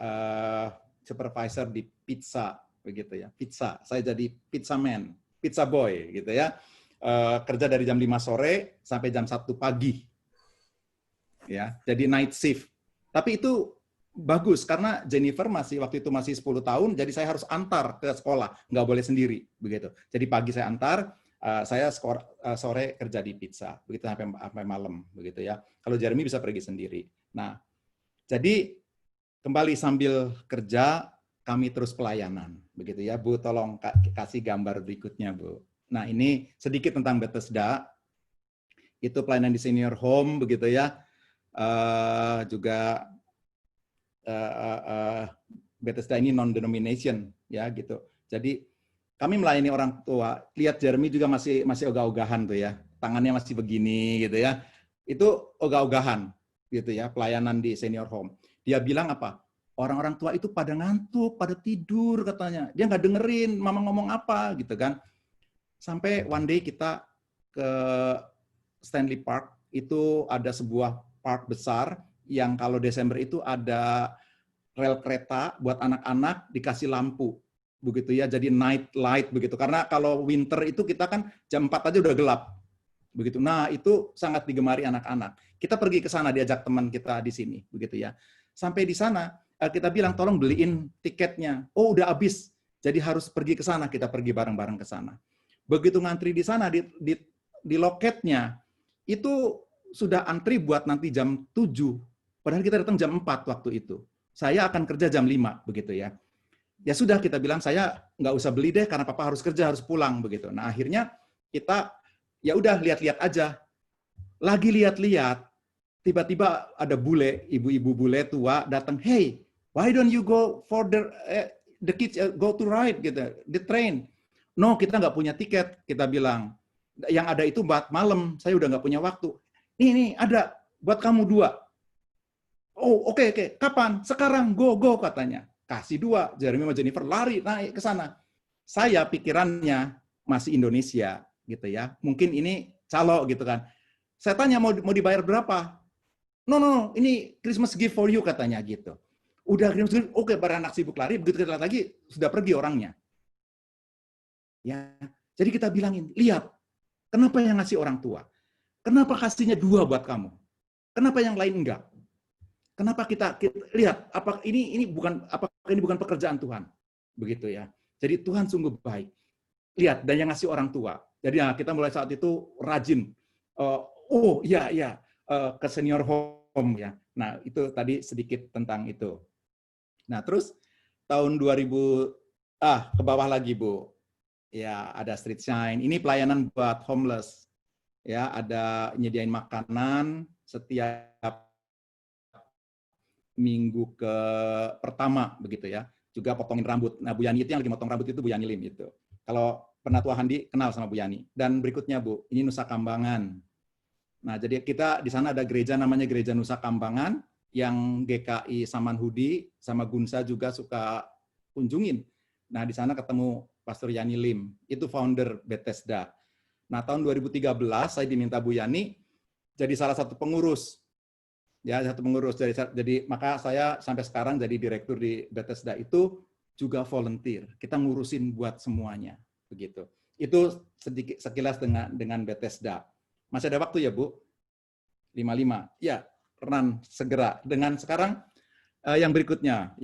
supervisor di pizza begitu ya. Pizza. Saya jadi pizza man, pizza boy gitu ya. Kerja dari jam 5 sore sampai jam 1 pagi. Ya, jadi night shift. Tapi itu bagus karena Jennifer waktu itu masih 10 tahun, jadi saya harus antar ke sekolah, nggak boleh sendiri begitu. Jadi pagi saya antar, saya sore kerja di pizza, begitu sampai malam begitu ya. Kalau Jeremy bisa pergi sendiri. Nah, jadi kembali sambil kerja kami terus pelayanan begitu ya. Bu, tolong kasih gambar berikutnya, Bu. Nah, ini sedikit tentang Bethesda. Itu pelayanan di senior home begitu ya. Juga Bethesda ini non-denomination ya gitu. Jadi kami melayani orang tua. Lihat Jeremy juga masih ogah-ogahan tuh ya. Tangannya masih begini gitu ya. Itu ogah-ogahan gitu ya, pelayanan di senior home. Dia bilang apa? Orang-orang tua itu pada ngantuk, pada tidur katanya. Dia nggak dengerin mama ngomong apa gitu kan. Sampai one day kita ke Stanley Park, itu ada sebuah park besar yang kalau Desember itu ada rel kereta buat anak-anak dikasih lampu. Begitu ya, jadi night light begitu. Karena kalau winter itu kita kan jam 4 aja udah gelap. Begitu. Nah, itu sangat digemari anak-anak. Kita pergi ke sana diajak teman kita di sini, begitu ya. Sampai di sana kita bilang tolong beliin tiketnya. Oh, udah habis. Jadi harus pergi ke sana, kita pergi bareng-bareng ke sana. Begitu ngantri di sana di loketnya itu sudah antri buat nanti jam 7. Padahal kita datang jam 4 waktu itu. Saya akan kerja jam 5 begitu ya. Ya sudah, kita bilang saya nggak usah beli deh karena papa harus kerja, harus pulang begitu. Nah, akhirnya kita ya udah lihat-lihat aja. Lagi lihat-lihat, tiba-tiba ada bule, ibu-ibu bule tua datang, "Hey, why don't you go for the kids go to ride gitu, the train?" "No, kita nggak punya tiket," kita bilang. "Yang ada itu buat malam, saya udah nggak punya waktu." Nih ada buat kamu 2. Oh, oke. Kapan? Sekarang, go, katanya. Kasih 2. Jeremy sama Jennifer lari naik ke sana. Saya pikirannya masih Indonesia gitu ya. Mungkin ini calo gitu kan. Saya tanya mau dibayar berapa? No, ini Christmas gift for you katanya gitu. Udah Christmas gift, oke, para anak sibuk lari, begitu kita lihat lagi sudah pergi orangnya. Ya, jadi kita bilangin, lihat, kenapa yang ngasih orang tua? Kenapa kasihnya 2 buat kamu? Kenapa yang lain enggak? Kenapa kita lihat apakah ini bukan pekerjaan Tuhan? Begitu ya. Jadi Tuhan sungguh baik. Lihat, dan yang ngasih orang tua. Jadi ya, kita mulai saat itu rajin. Ke senior home ya. Nah, itu tadi sedikit tentang itu. Nah, terus tahun 2000 ke bawah lagi, Bu. Ya, ada Street Shine. Ini pelayanan buat homeless. Ya, ada nyediain makanan setiap minggu ke pertama begitu ya. Juga potongin rambut. Nah, Bu Yani itu yang lagi potong rambut itu Bu Yani Lim itu. Kalau pernah Tua Handi kenal sama Bu Yani. Dan berikutnya, Bu, ini Nusa Kambangan. Nah, jadi kita di sana ada gereja namanya Gereja Nusa Kambangan yang GKI Samanhudi sama Gunsa juga suka kunjungin. Nah, di sana ketemu Pastor Yani Lim, itu founder Bethesda. Nah, tahun 2013 saya diminta Bu Yani jadi salah satu pengurus. Ya, satu pengurus. Jadi maka saya sampai sekarang jadi direktur di Bethesda itu juga volunteer. Kita ngurusin buat semuanya, begitu. Itu sedikit sekilas dengan Bethesda. Masih ada waktu ya, Bu? 55. Ya, Ran, segera. Dengan sekarang yang berikutnya.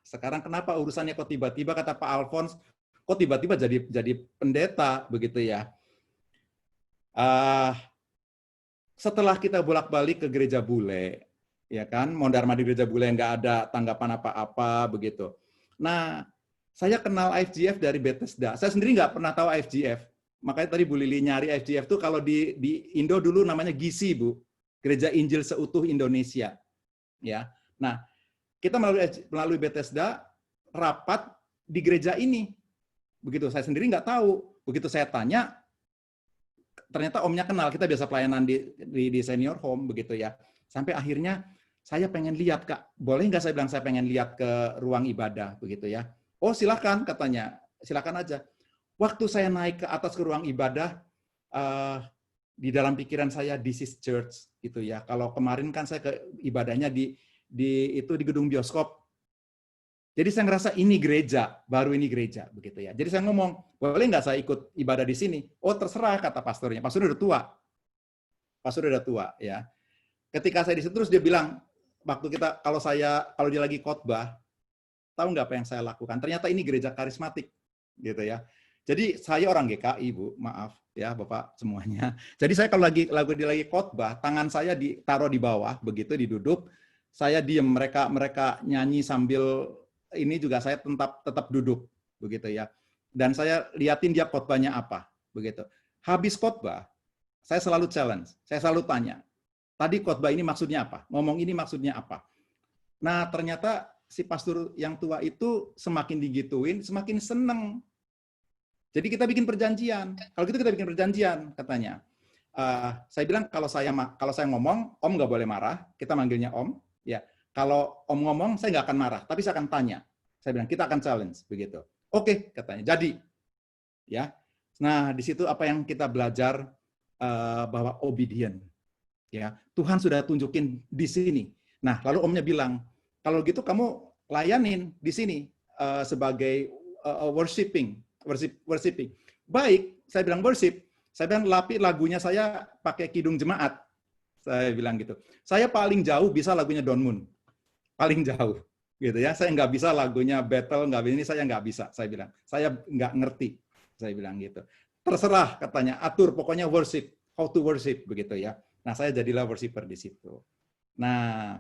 Sekarang kenapa urusannya kok tiba-tiba kata Pak Alphonse, kok tiba-tiba jadi pendeta begitu ya? Setelah kita bolak-balik ke gereja bule, ya kan, mondar-mandir gereja bule nggak ada tanggapan apa-apa begitu. Nah, saya kenal IFGF dari Bethesda. Saya sendiri nggak pernah tahu IFGF. Makanya tadi Bu Lili nyari IFGF tuh kalau di Indo dulu namanya GISI, Bu. Gereja Injil Seutuh Indonesia. Ya. Nah, kita melalui Bethesda rapat di gereja ini. Begitu saya sendiri nggak tahu. Begitu saya tanya, ternyata omnya kenal. Kita biasa pelayanan di senior home begitu ya. Sampai akhirnya saya pengen lihat, Kak. Boleh nggak saya bilang saya pengen lihat ke ruang ibadah begitu ya? Oh, silakan katanya. Silakan aja. Waktu saya naik ke atas ke ruang ibadah, di dalam pikiran saya, this is church gitu ya. Kalau kemarin kan saya ke ibadahnya di gedung bioskop. Jadi saya ngerasa ini gereja, baru ini gereja begitu ya. Jadi saya ngomong, boleh nggak saya ikut ibadah di sini? Oh, terserah kata pastornya. Pastor udah tua. Pastor udah tua ya. Ketika saya di situ terus dia bilang, kalau dia lagi khotbah, tahu nggak apa yang saya lakukan? Ternyata ini gereja karismatik gitu ya. Jadi saya orang GKI, Bu, maaf ya Bapak semuanya. Jadi saya kalau lagi khotbah, tangan saya ditaruh di bawah, begitu diduduk, saya diem, mereka nyanyi sambil ini juga saya tetap duduk, begitu ya. Dan saya liatin dia khotbahnya apa, begitu. Habis khotbah, saya selalu challenge, saya selalu tanya, tadi khotbah ini maksudnya apa? Ngomong ini maksudnya apa? Nah ternyata si pastor yang tua itu semakin digituin, semakin seneng. Jadi kita bikin perjanjian. Kalau gitu kita bikin perjanjian, katanya. Saya bilang kalau saya ngomong, Om nggak boleh marah. Kita manggilnya Om. Ya, kalau Om ngomong, saya nggak akan marah, tapi saya akan tanya. Saya bilang kita akan challenge, begitu. Oke, katanya. Jadi, ya. Nah, di situ apa yang kita belajar bahwa obedient. Ya, Tuhan sudah tunjukin di sini. Nah, lalu Omnya bilang, kalau gitu kamu layanin di sini sebagai worshiping. Baik, saya bilang worship. Saya bilang lagunya saya pakai kidung jemaat. Saya bilang gitu. Saya paling jauh bisa lagunya Don Moon. Paling jauh. Gitu ya. Saya nggak bisa lagunya Battle, ini saya nggak bisa. Saya bilang. Saya nggak ngerti. Saya bilang gitu. Terserah katanya. Atur pokoknya worship. How to worship. Begitu ya. Nah saya jadilah worshiper di situ. Nah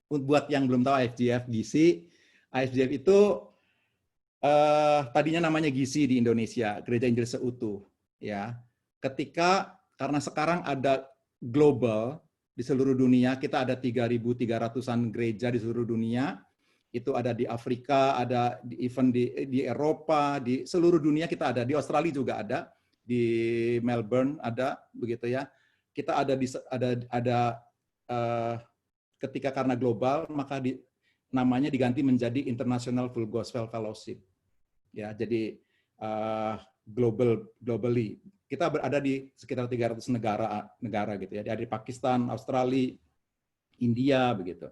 buat yang belum tahu IFGF itu tadinya namanya GISI di Indonesia, Gereja Injil Seutuh, ya. Karena sekarang ada global di seluruh dunia, kita ada 3.300-an gereja di seluruh dunia. Itu ada di Afrika, ada di Eropa, di seluruh dunia kita ada, di Australia juga ada. di Melbourne ada begitu ya. Kita ada ketika karena global maka namanya diganti menjadi International Full Gospel Fellowship. Ya, jadi globally kita berada di sekitar 300 negara gitu ya. Dari Pakistan, Australia, India begitu.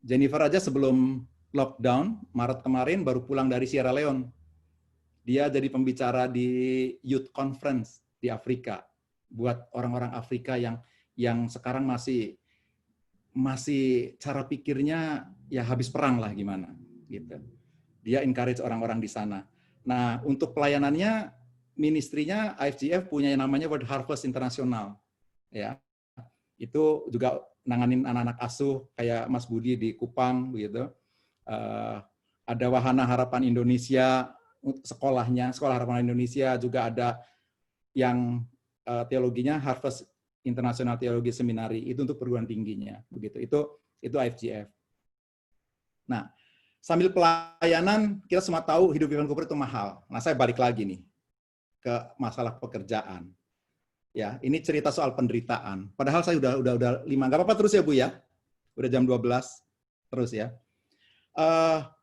Jennifer aja sebelum lockdown Maret kemarin baru pulang dari Sierra Leone. Dia jadi pembicara di Youth Conference di Afrika buat orang-orang Afrika yang sekarang masih cara pikirnya ya habis perang lah gimana gitu. Dia encourage orang-orang di sana. Nah, untuk pelayanannya ministrinya IFGF punya yang namanya World Harvest International. Ya. Itu juga nanganin anak-anak asuh kayak Mas Budi di Kupang begitu. Ada Wahana Harapan Indonesia, Sekolah Harapan Indonesia, juga ada yang teologinya Harvest International Theology Seminary, itu untuk perguruan tingginya begitu. Itu IFGF. Nah, sambil pelayanan kita semua tahu hidup di Vancouver itu mahal. Nah, saya balik lagi nih ke masalah pekerjaan. Ya, ini cerita soal penderitaan. Padahal saya udah 5, nggak apa-apa terus ya Bu ya. Udah jam 12 terus ya.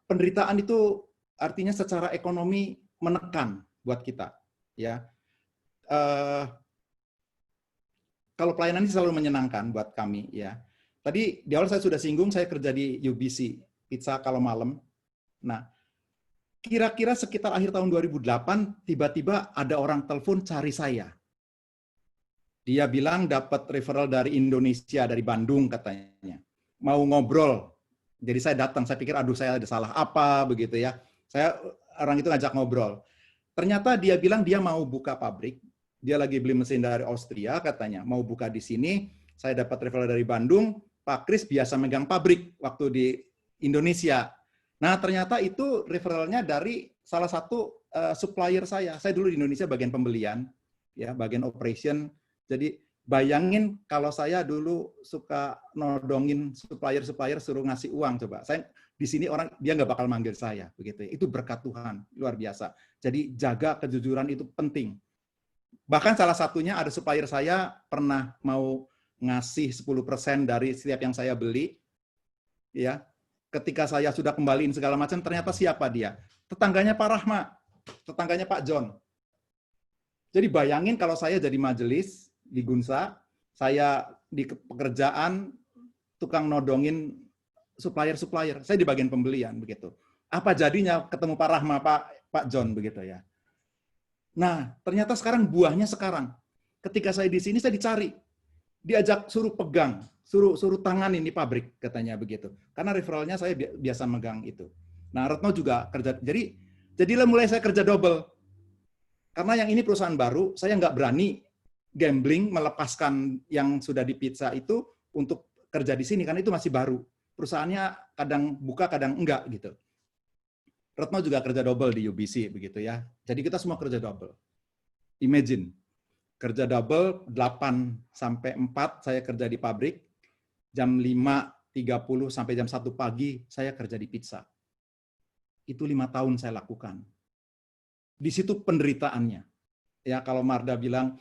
Penderitaan itu artinya secara ekonomi menekan buat kita. Ya, kalau pelayanan ini selalu menyenangkan buat kami ya. Tadi di awal saya sudah singgung saya kerja di UBC Pizza kalau malam. Nah, kira-kira sekitar akhir tahun 2008 tiba-tiba ada orang telepon cari saya. Dia bilang dapat referral dari Indonesia, dari Bandung katanya. Mau ngobrol. Jadi saya datang, saya pikir aduh saya ada salah apa begitu ya. Orang itu ngajak ngobrol. Ternyata dia bilang dia mau buka pabrik. Dia lagi beli mesin dari Austria katanya, mau buka di sini. Saya dapat referral dari Bandung, Pak Kris biasa megang pabrik waktu di Indonesia. Nah, ternyata itu referralnya dari salah satu supplier saya. Saya dulu di Indonesia bagian pembelian, ya, bagian operation. Jadi bayangin kalau saya dulu suka nodongin supplier suruh ngasih uang coba. Saya di sini dia nggak bakal manggil saya begitu. Itu berkat Tuhan luar biasa. Jadi jaga kejujuran itu penting. Bahkan salah satunya ada supplier saya pernah mau ngasih 10% dari setiap yang saya beli. Ya. Ketika saya sudah kembaliin segala macam ternyata siapa dia? Tetangganya Pak Rahma, tetangganya Pak John. Jadi bayangin kalau saya jadi majelis di Gunsa, saya di pekerjaan tukang nodongin supplier, saya di bagian pembelian begitu. Apa jadinya ketemu Pak Rahma, Pak John begitu ya. Nah, ternyata sekarang buahnya sekarang. Ketika saya di sini saya dicari. Diajak suruh pegang, suruh tangan ini pabrik katanya begitu. Karena referralnya saya biasa megang itu. Nah, Retno juga kerja. Jadilah mulai saya kerja double. Karena yang ini perusahaan baru, saya nggak berani gambling melepaskan yang sudah di pizza itu untuk kerja di sini, karena itu masih baru. Perusahaannya kadang buka, kadang enggak gitu. Retno juga kerja double di UBC begitu ya. Jadi kita semua kerja double. Imagine, kerja double 8 sampai 4 saya kerja di pabrik, jam 5.30 sampai jam 1 pagi saya kerja di pizza. Itu 5 tahun saya lakukan. Di situ penderitaannya. Ya, kalau Marda bilang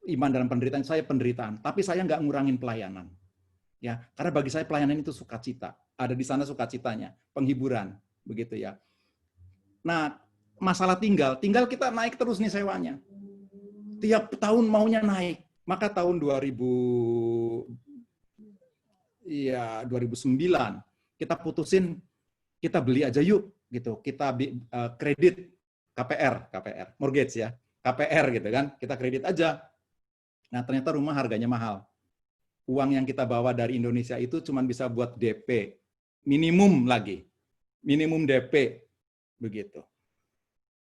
iman dalam penderitaan, saya penderitaan, tapi saya nggak ngurangin pelayanan. Ya, karena bagi saya pelayanan itu sukacita. Ada di sana sukacitanya, penghiburan, begitu ya. Nah, masalah tinggal kita naik terus nih sewanya. Tiap tahun maunya naik. Maka tahun 2009 kita putusin kita beli aja yuk gitu. Kita kredit KPR, mortgage ya. KPR gitu kan. Kita kredit aja. Nah, ternyata rumah harganya mahal. Uang yang kita bawa dari Indonesia itu cuma bisa buat DP. Minimum lagi. Minimum DP. Begitu.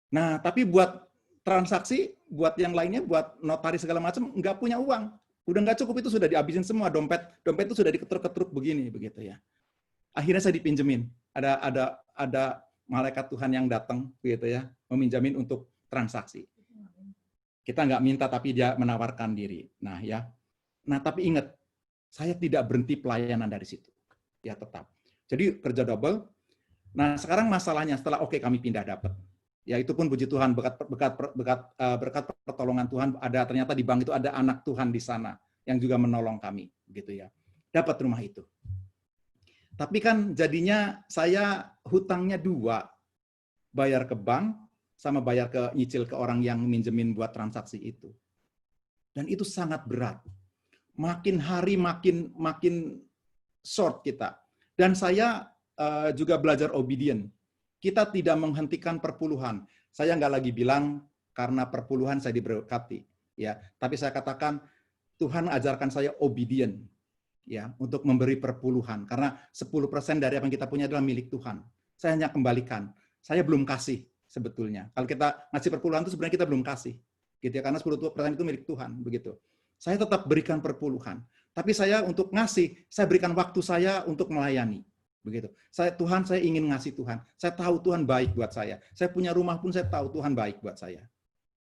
Nah, tapi buat transaksi, buat yang lainnya, buat notaris segala macam, nggak punya uang. Udah nggak cukup, itu sudah dihabisin semua. Dompet itu sudah diketruk-ketruk begini, begitu ya. Akhirnya saya dipinjemin. Ada malaikat Tuhan yang datang, begitu ya, meminjamin untuk transaksi. Kita nggak minta, tapi dia menawarkan diri. Nah, ya. Nah, tapi ingat, saya tidak berhenti pelayanan dari situ. Ya, tetap. Jadi kerja double. Nah, sekarang masalahnya setelah kami pindah dapat. Ya itu pun puji Tuhan berkat pertolongan Tuhan ada ternyata di bank itu ada anak Tuhan di sana yang juga menolong kami gitu ya. Dapat rumah itu. Tapi kan jadinya saya hutangnya 2. Bayar ke bank sama bayar ke nyicil ke orang yang minjemin buat transaksi itu. Dan itu sangat berat. Makin hari makin short kita. Dan saya juga belajar obedient. Kita tidak menghentikan perpuluhan. Saya nggak lagi bilang karena perpuluhan saya diberkati, ya. Tapi saya katakan Tuhan ajarkan saya obedient, ya, untuk memberi perpuluhan. Karena 10% dari apa yang kita punya adalah milik Tuhan. Saya hanya kembalikan. Saya belum kasih sebetulnya. Kalau kita ngasih perpuluhan itu sebenarnya kita belum kasih, gitu ya. Karena 10% itu milik Tuhan, begitu. Saya tetap berikan perpuluhan. Tapi saya untuk ngasih, saya berikan waktu saya untuk melayani. Begitu. Tuhan, saya ingin ngasih Tuhan. Saya tahu Tuhan baik buat saya. Saya punya rumah pun saya tahu Tuhan baik buat saya.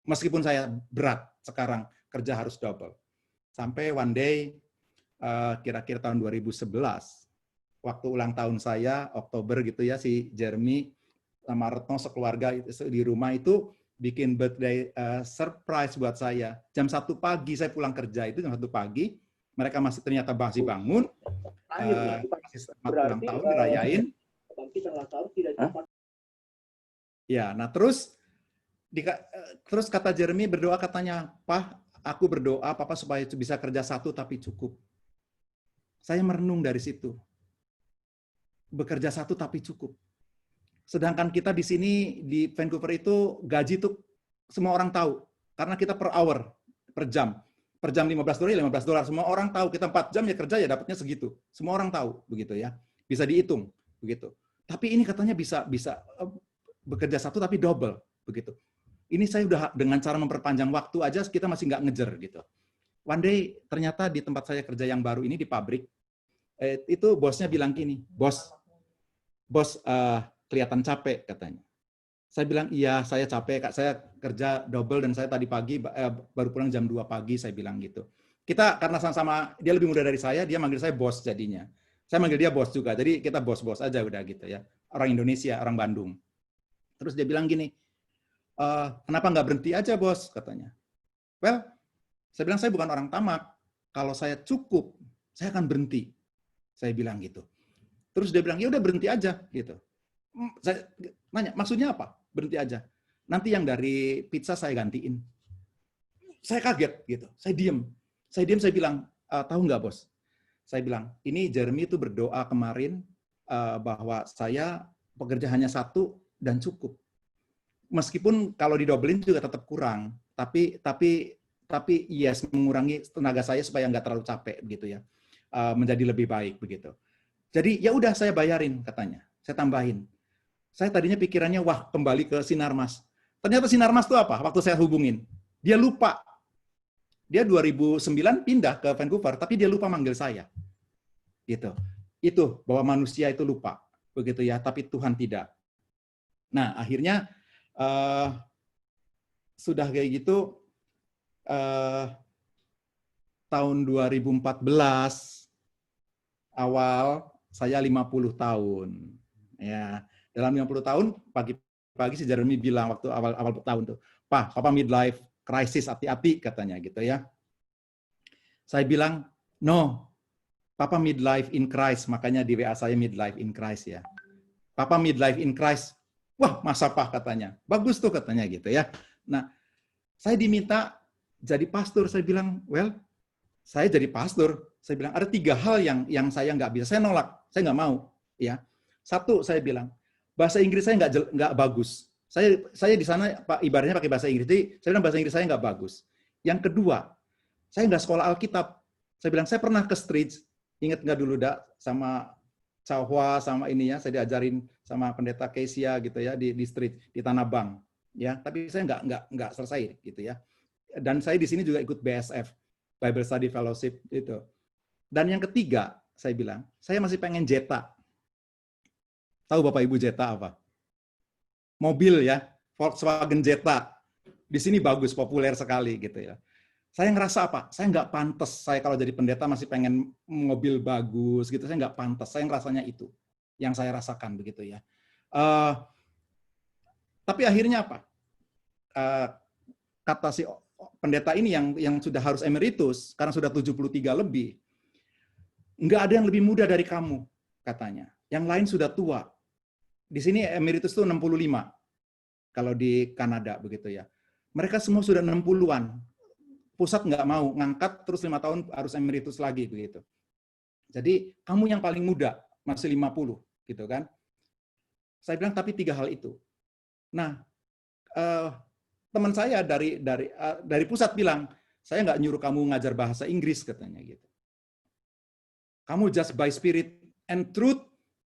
Meskipun saya berat sekarang, kerja harus double. Sampai one day, kira-kira tahun 2011, waktu ulang tahun saya, Oktober gitu ya, si Jeremy sama Retno sekeluarga di rumah itu bikin birthday surprise buat saya. Jam 1 pagi saya pulang kerja itu, jam 1 pagi, mereka ternyata masih bangun, masih selamat ulang tahun dirayain. Ya, nah terus kata Jeremy berdoa katanya, "Pak, aku berdoa Papa supaya bisa kerja 1 tapi cukup." Saya merenung dari situ. Bekerja 1 tapi cukup. Sedangkan kita di sini di Vancouver itu gaji tuh semua orang tahu karena kita per hour, per jam. Per jam $15 ya $15. Semua orang tahu kita 4 jam ya kerja ya dapatnya segitu. Semua orang tahu begitu ya. Bisa dihitung begitu. Tapi ini katanya bisa bekerja 1 tapi double begitu. Ini saya udah dengan cara memperpanjang waktu aja kita masih nggak ngejar gitu. One day ternyata di tempat saya kerja yang baru ini di pabrik itu bosnya bilang gini, bos kelihatan capek katanya. Saya bilang, iya saya capek, Kak. Saya kerja double dan saya tadi pagi baru pulang jam 2 pagi, saya bilang gitu. Kita karena sama-sama, dia lebih muda dari saya, dia manggil saya bos jadinya. Saya manggil dia bos juga, jadi kita bos-bos aja udah gitu ya. Orang Indonesia, orang Bandung. Terus dia bilang gini, kenapa nggak berhenti aja bos, katanya. Well, saya bilang saya bukan orang tamak. Kalau saya cukup, saya akan berhenti. Saya bilang gitu. Terus dia bilang, ya udah berhenti aja gitu. Saya nanya, maksudnya apa? Berhenti aja. Nanti yang dari pizza saya gantiin. Saya kaget gitu. Saya diem, saya bilang, tahu nggak bos? Saya bilang, ini Jeremy itu berdoa kemarin bahwa saya pekerja hanya 1 dan cukup. Meskipun kalau didobelin juga tetap kurang, tapi yes mengurangi tenaga saya supaya nggak terlalu capek begitu ya, menjadi lebih baik begitu. Jadi ya udah saya bayarin katanya, saya tambahin. Saya tadinya pikirannya wah kembali ke Sinarmas. Ternyata Sinarmas itu apa? Waktu saya hubungin, dia lupa. Dia 2009 pindah ke Vancouver, tapi dia lupa manggil saya. Gitu. Itu bahwa manusia itu lupa, begitu ya. Tapi Tuhan tidak. Nah akhirnya sudah kayak gitu. Tahun 2014 awal saya 50 tahun. Ya, dalam 50 tahun pagi-pagi si Jeremy bilang waktu awal tahun tuh, "Pak, Papa midlife crisis, hati-hati," katanya gitu ya. Saya bilang, "No, Papa midlife in Christ," makanya di WA saya midlife in Christ ya. "Papa midlife in Christ." Wah, masa Pak katanya. Bagus tuh katanya gitu ya. Nah, saya diminta jadi pastor, saya bilang, "Well, saya jadi pastor." Saya bilang, ada 3 hal yang saya nggak bisa. Saya nolak, saya nggak mau. Ya, 1 saya bilang, bahasa Inggris saya nggak bagus. Saya di sana Pak ibaratnya pakai bahasa Inggris. Jadi saya bilang bahasa Inggris saya nggak bagus. Yang kedua, saya nggak sekolah Alkitab. Saya bilang saya pernah ke street, ingat nggak dulu sama Cahwa sama ini ya, saya diajarin sama pendeta Kesia gitu ya di street di Tanah Abang. Ya, tapi saya nggak selesai gitu ya. Dan saya di sini juga ikut BSF, Bible Study Fellowship itu. Dan yang ketiga, saya bilang, saya masih pengen Jetta. Tahu Bapak Ibu Jetta apa? Mobil ya, Volkswagen Jetta. Di sini bagus, populer sekali gitu ya. Saya ngerasa apa? Saya nggak pantas. Saya kalau jadi pendeta masih pengen mobil bagus gitu. Saya nggak pantas. Saya ngerasanya itu yang saya rasakan begitu ya. Tapi akhirnya apa? Kata si pendeta ini yang sudah harus emeritus, karena sudah 73 lebih, nggak ada yang lebih muda dari kamu, katanya. Yang lain sudah tua. Di sini emeritus itu 65, kalau di Kanada begitu ya. Mereka semua sudah 60-an. Pusat nggak mau ngangkat, terus 5 tahun harus emeritus lagi begitu. Jadi kamu yang paling muda, masih 50, gitu kan. Saya bilang, tapi 3 hal itu. Nah, teman saya dari pusat bilang, saya nggak nyuruh kamu ngajar bahasa Inggris, katanya gitu. Kamu just by spirit and truth,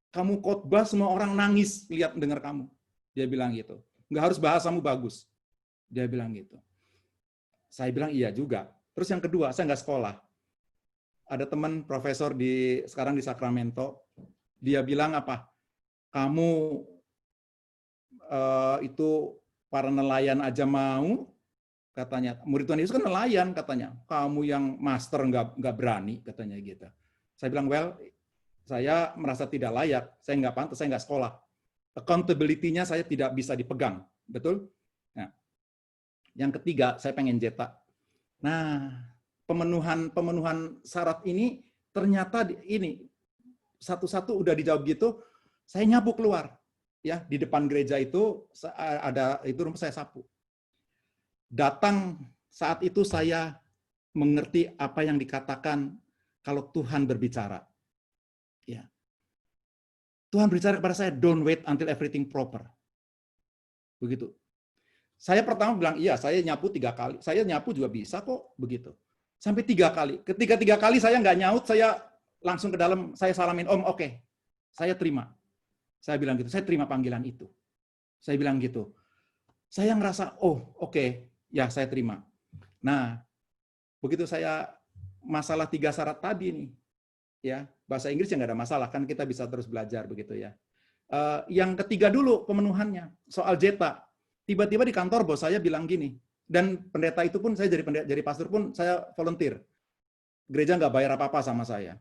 kamu khotbah semua orang nangis lihat dengar kamu. Dia bilang gitu. Nggak harus bahasamu bagus. Dia bilang gitu. Saya bilang iya juga. Terus yang kedua, saya nggak sekolah. Ada teman profesor sekarang di Sacramento, dia bilang apa? Kamu itu para nelayan aja mau, katanya. Murid Tuhan Yesus kan nelayan, katanya. Kamu yang master nggak berani, katanya gitu. Saya bilang, well, saya merasa tidak layak, saya nggak pantas, saya nggak sekolah. Accountability-nya saya tidak bisa dipegang, betul? Nah, yang ketiga, saya pengen cetak. Nah, pemenuhan syarat ini ternyata ini satu-satu udah dijawab gitu, saya nyapu keluar. Ya, di depan gereja itu ada itu rumah saya sapu. Datang saat itu saya mengerti apa yang dikatakan kalau Tuhan berbicara. Ya. Tuhan berbicara kepada saya, don't wait until everything proper. Begitu. Saya pertama bilang, iya, saya nyapu 3 kali. Saya nyapu juga bisa kok, begitu. Sampai 3 kali. Ketika 3 kali saya nggak nyaut, saya langsung ke dalam, saya salamin, Om, oke. Saya terima. Saya bilang gitu, saya terima panggilan itu. Saya bilang gitu. Saya ngerasa, oh, oke, ya saya terima. Nah, begitu saya masalah 3 syarat tadi nih, ya bahasa Inggris ya nggak ada masalah, kan kita bisa terus belajar begitu ya. Yang ketiga dulu pemenuhannya, soal jeta. Tiba-tiba di kantor bos saya bilang gini, dan pendeta itu pun saya jadi pastor pun saya volunteer. Gereja nggak bayar apa-apa sama saya,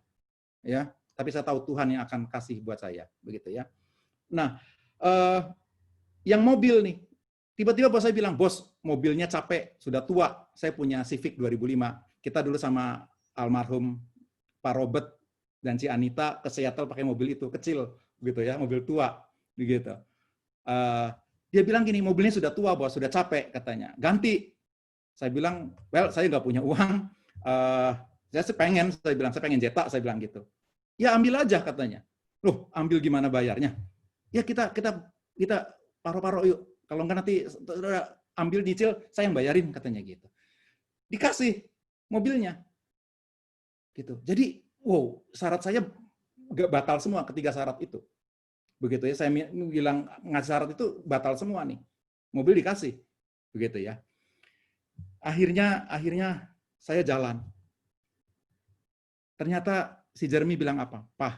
ya. Tapi saya tahu Tuhan yang akan kasih buat saya, begitu ya. Nah, yang mobil nih, tiba-tiba bos saya bilang, bos mobilnya capek, sudah tua. Saya punya Civic 2005. Kita dulu sama almarhum Pak Robert dan si Anita ke Seattle pakai mobil itu kecil, gitu ya, mobil tua, begitu. Dia bilang gini, mobilnya sudah tua bos, sudah capek katanya, ganti. Saya bilang, well saya nggak punya uang, saya pengen cetak, saya bilang gitu. Ya ambil aja katanya. Loh ambil gimana bayarnya? Ya kita paro-paro yuk. Kalau nggak nanti ambil nyicil, saya yang bayarin katanya gitu. Dikasih mobilnya, gitu. Jadi wow, syarat saya nggak batal semua ketiga syarat itu. Begitu ya, saya bilang ngasih syarat itu batal semua nih. Mobil dikasih. Begitu ya. Akhirnya saya jalan. Ternyata si Jeremy bilang apa? Pak,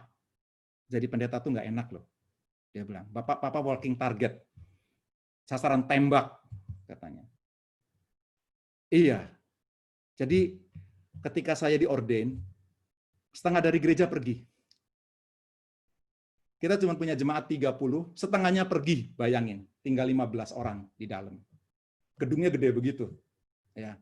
jadi pendeta tuh nggak enak loh. Dia bilang, Papa walking target. Sasaran tembak, katanya. Iya. Jadi ketika saya diordain, setengah dari gereja pergi. Kita cuma punya jemaat 30, setengahnya pergi, bayangin. Tinggal 15 orang di dalam. Gedungnya gede begitu. Ya.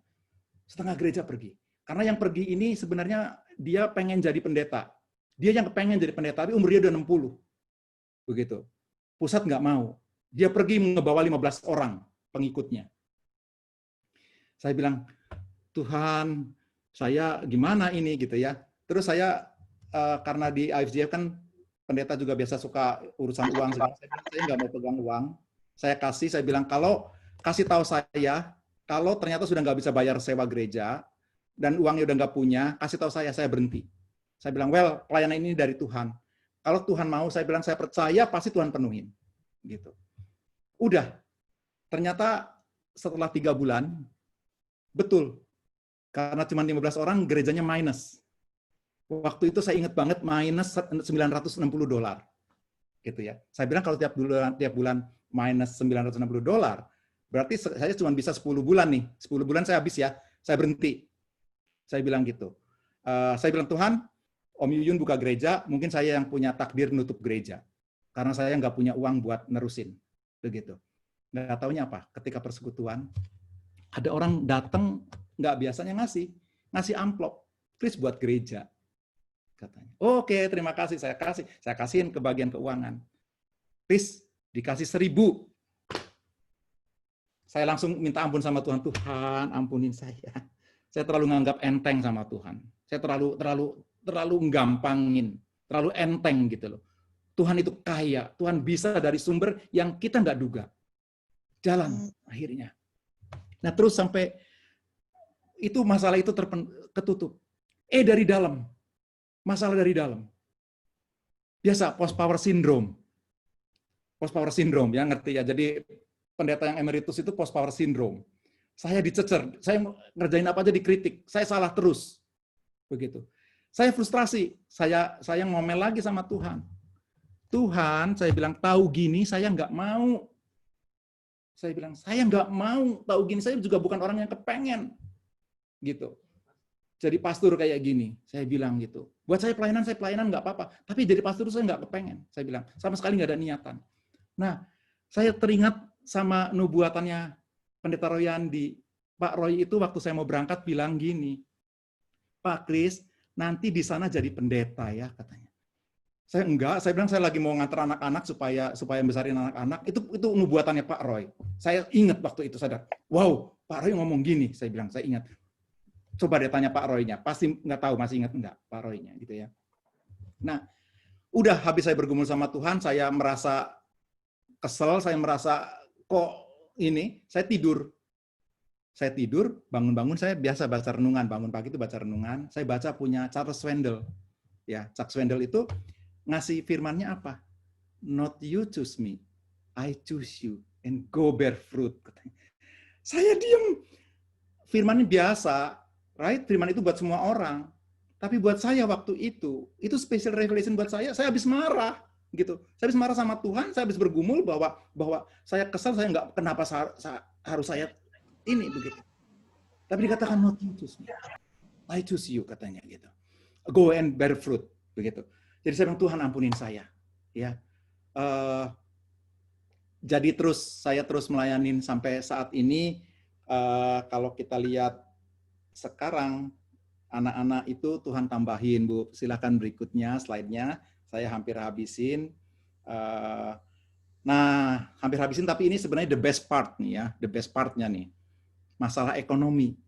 Setengah gereja pergi. Karena yang pergi ini sebenarnya dia pengen jadi pendeta. Dia yang pengen jadi pendeta, tapi umur dia udah 60. Begitu. Pusat nggak mau. Dia pergi ngebawa 15 orang pengikutnya. Saya bilang, Tuhan, saya gimana ini gitu ya. Terus saya karena di IFGF kan pendeta juga biasa suka urusan uang. Saya nggak mau pegang uang. Saya bilang, kalau kasih tahu saya, kalau ternyata sudah nggak bisa bayar sewa gereja, dan uangnya udah nggak punya, kasih tahu saya berhenti. Saya bilang, well, pelayanan ini dari Tuhan. Kalau Tuhan mau, saya bilang, saya percaya, pasti Tuhan penuhin. Gitu. Udah. Ternyata setelah 3 bulan, betul. Karena cuma 15 orang, gerejanya minus. Waktu itu saya ingat banget minus $960. Gitu ya. Saya bilang kalau tiap bulan minus $960, berarti saya cuma bisa 10 bulan nih. 10 bulan saya habis ya. Saya berhenti. Saya bilang gitu. Saya bilang, Tuhan, Om Yuyun buka gereja, mungkin saya yang punya takdir nutup gereja. Karena saya nggak punya uang buat nerusin. Begitu. Nggak taunya apa? Ketika persekutuan, ada orang datang nggak biasanya ngasih amplop, Chris buat gereja, katanya. Oke, terima kasih, saya kasihin ke bagian keuangan. Chris dikasih 1.000. Saya langsung minta ampun sama Tuhan, Tuhan ampunin saya. Saya terlalu nganggap enteng sama Tuhan. Saya terlalu gampangin, terlalu enteng gitu loh. Tuhan itu kaya, Tuhan bisa dari sumber yang kita nggak duga. Jalan akhirnya. Nah terus sampai itu masalah itu ketutup. Dari dalam, masalah dari dalam. Biasa post power syndrome ya, ngerti ya. Jadi pendeta yang emeritus itu post power syndrome. Saya dicecer, saya ngerjain apa aja dikritik, saya salah terus, begitu. Saya frustrasi, saya ngomel lagi sama Tuhan. Tuhan, saya bilang tahu gini, saya nggak mau. Saya bilang saya nggak mau tahu gini, saya juga bukan orang yang kepengen, gitu. Jadi pastor kayak gini, saya bilang gitu. Buat saya pelayanan nggak apa-apa. Tapi jadi pastor saya nggak kepengen, saya bilang. Sama sekali nggak ada niatan. Nah, saya teringat sama nubuatannya Pendeta Royandi. Pak Roy itu waktu saya mau berangkat bilang gini, Pak Kris, nanti di sana jadi pendeta ya, katanya. Saya enggak, saya bilang saya lagi mau ngantar anak-anak supaya besarin anak-anak. Itu nubuatannya Pak Roy. Saya ingat waktu itu, sadar. Wow, Pak Roy ngomong gini, saya bilang, saya ingat. Coba deh tanya Pak Roy-nya, pasti nggak tahu, masih ingat enggak Pak Roy-nya gitu ya. Nah, udah habis saya bergumul sama Tuhan, saya merasa kesel, saya merasa kok ini, saya tidur, bangun-bangun saya biasa baca renungan, bangun pagi itu baca renungan, saya baca punya Charles Swindoll. Ya, Chuck Swindoll itu ngasih firmannya apa? Not you choose me, I choose you and go bear fruit. Saya diam. Firmannya biasa, right? Firman itu buat semua orang. Tapi buat saya waktu itu special revelation buat saya habis marah gitu. Saya habis marah sama Tuhan, saya habis bergumul bahwa saya kesal, saya nggak kenapa harus saya ini begitu. Tapi dikatakan not you choose me, I choose you, katanya gitu. Go and bear fruit begitu. Jadi saya bilang Tuhan ampunin saya, ya. Jadi saya terus melayanin sampai saat ini. Kalau kita lihat sekarang anak-anak itu Tuhan tambahin, Bu. Silakan berikutnya slide-nya. Saya hampir habisin. Nah, hampir habisin, tapi ini sebenarnya the best part nih ya, the best part-nya nih. Masalah ekonomi.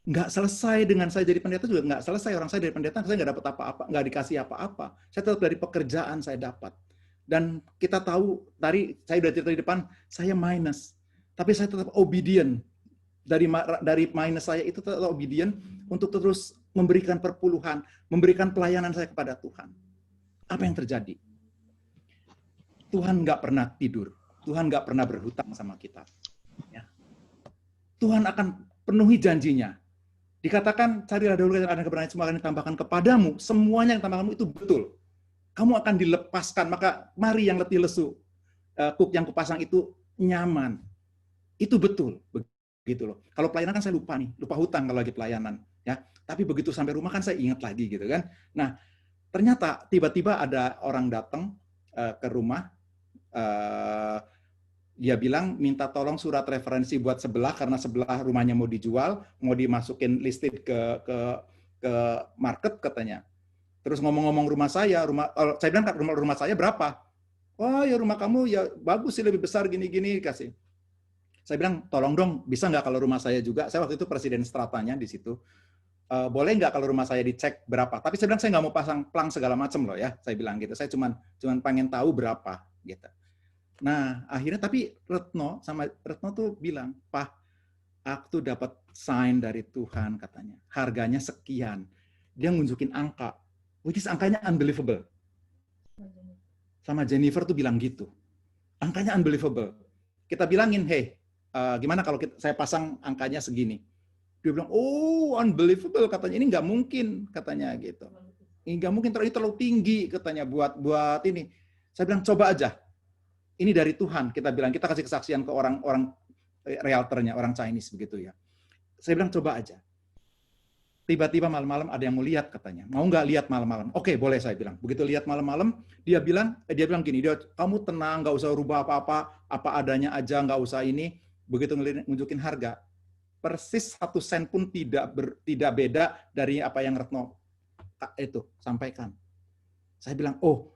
Nggak selesai dengan saya jadi pendeta juga nggak selesai. Orang saya dari pendeta, saya nggak dapat apa-apa, nggak dikasih apa-apa. Saya tetap dari pekerjaan saya dapat. Dan kita tahu, tadi saya udah cerita di depan, saya minus. Tapi saya tetap obedient. Dari minus saya itu tetap obedient untuk terus memberikan perpuluhan, memberikan pelayanan saya kepada Tuhan. Apa yang terjadi? Tuhan nggak pernah tidur. Tuhan nggak pernah berhutang sama kita. Ya. Tuhan akan penuhi janjinya. Dikatakan, carilah dahulu kerajaan dan kebenaran, semua akan ditambahkan kepadamu. Semuanya yang ditambahkan itu betul. Kamu akan dilepaskan, maka mari yang letih lesu. Yang kupasang itu nyaman. Itu betul. Begitu loh. Kalau pelayanan kan saya lupa hutang kalau lagi pelayanan. Ya. Tapi begitu sampai rumah kan saya ingat lagi gitu kan. Nah, ternyata tiba-tiba ada orang datang ke rumah, dia bilang minta tolong surat referensi buat sebelah karena sebelah rumahnya mau dijual, mau dimasukin listed ke market katanya. Terus ngomong-ngomong rumah saya bilang rumah saya berapa? Oh ya rumah kamu ya bagus sih, lebih besar gini-gini kasih. Saya bilang tolong dong bisa nggak kalau rumah saya juga, saya waktu itu presiden stratanya di situ. Boleh nggak kalau rumah saya dicek berapa? Tapi saya bilang saya nggak mau pasang plang segala macam loh ya, saya bilang gitu. Saya cuman pengen tahu berapa gitu. Nah akhirnya tapi Retno tuh bilang, Pak, aku tuh dapat sign dari Tuhan katanya, harganya sekian. Dia ngunjukin angka, which is angkanya unbelievable. Sama Jennifer tuh bilang gitu, angkanya unbelievable. Kita bilangin, hey, gimana kalau saya pasang angkanya segini? Dia bilang, oh unbelievable katanya, ini nggak mungkin katanya gitu. Ini nggak mungkin, ini terlalu tinggi katanya buat ini. Saya bilang coba aja. Ini dari Tuhan, kita bilang, kita kasih kesaksian ke orang realtornya, orang Chinese begitu ya. Saya bilang coba aja. tiba-tiba malam-malam ada yang mau lihat katanya. Mau nggak lihat malam-malam? Oke, boleh saya bilang. Begitu lihat malam-malam, dia bilang gini, kamu tenang, nggak usah rubah apa-apa, apa adanya aja, nggak usah ini. Begitu nunjukin harga, persis 1 sen pun tidak beda dari apa yang Retno itu sampaikan. Saya bilang, oh,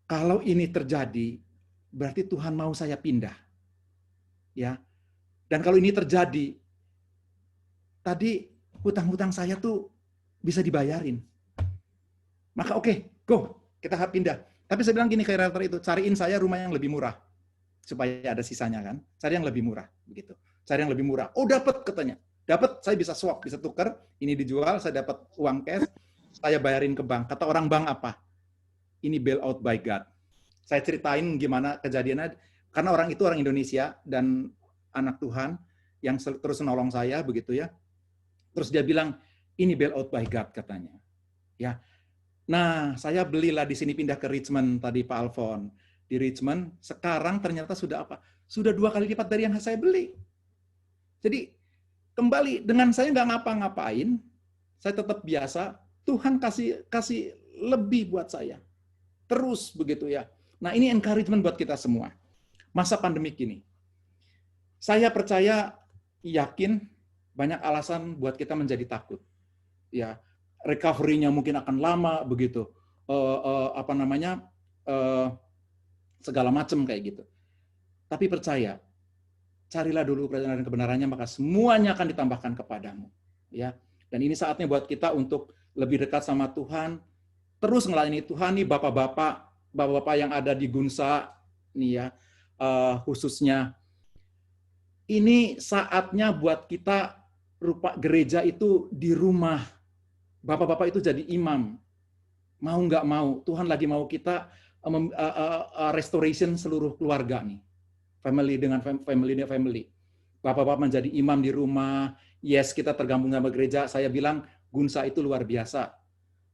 kalau ini terjadi, berarti Tuhan mau saya pindah. Ya. Dan kalau ini terjadi, tadi hutang-hutang saya tuh bisa dibayarin. Maka oke, go, kita pindah. Tapi saya bilang gini ke realtor itu, cariin saya rumah yang lebih murah. Supaya ada sisanya kan. Cari yang lebih murah. Begitu. Cari yang lebih murah. Oh dapat katanya. Dapat, saya bisa swap, bisa tukar. Ini dijual, saya dapat uang cash. Saya bayarin ke bank. Kata orang bank apa? Ini bail out by God. Saya ceritain gimana kejadiannya. Karena orang itu orang Indonesia dan anak Tuhan yang terus menolong saya begitu ya. Terus dia bilang, ini bail out by God katanya. Ya. Nah, saya belilah di sini, pindah ke Richmond tadi Pak Alfon. Di Richmond, sekarang ternyata sudah apa? Sudah 2 kali lipat dari yang saya beli. Jadi, kembali dengan saya nggak ngapa-ngapain, saya tetap biasa, Tuhan kasih lebih buat saya. Terus begitu ya. Nah, ini encouragement buat kita semua. Masa pandemik ini. Saya percaya, yakin, banyak alasan buat kita menjadi takut. Ya, recovery-nya mungkin akan lama begitu. Segala macam kayak gitu. Tapi percaya, carilah dulu kerajaan dan kebenarannya, maka semuanya akan ditambahkan kepadamu. Ya, dan ini saatnya buat kita untuk lebih dekat sama Tuhan, terus ngelayani Tuhan nih, bapak-bapak yang ada di Gunsa nih ya, khususnya. Ini saatnya buat kita gereja itu di rumah. Bapak-bapak itu jadi imam. Mau nggak mau, Tuhan lagi mau kita restoration seluruh keluarga nih. Family dengan family. Bapak-bapak menjadi imam di rumah. Yes, kita tergabung sama gereja. Saya bilang Gunsa itu luar biasa.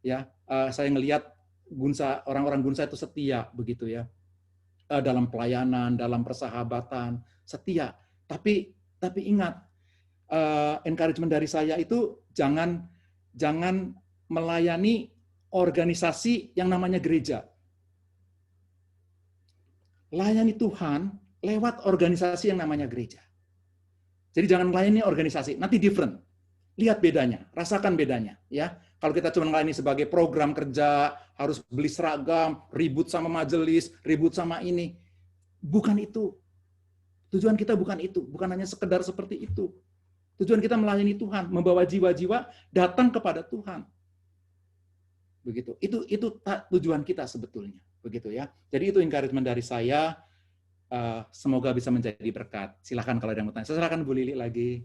Ya, saya ngelihat Gunsa, orang-orang Gunsa itu setia begitu ya. Dalam pelayanan, dalam persahabatan, setia. Tapi ingat, encouragement dari saya itu jangan melayani organisasi yang namanya gereja. Layani Tuhan lewat organisasi yang namanya gereja. Jadi jangan melayani organisasi, nanti different. Lihat bedanya, rasakan bedanya. Ya, kalau kita cuma melayani sebagai program kerja, harus beli seragam, ribut sama majelis, ribut sama ini, bukan itu. Tujuan kita bukan itu, bukan hanya sekedar seperti itu. Tujuan kita melayani Tuhan, membawa jiwa-jiwa datang kepada Tuhan. Begitu. Itu tujuan kita sebetulnya, begitu ya. Jadi itu encouragement dari saya. Semoga bisa menjadi berkat. Silakan kalau ada yang mau tanya. Silakan Bu Lili lagi.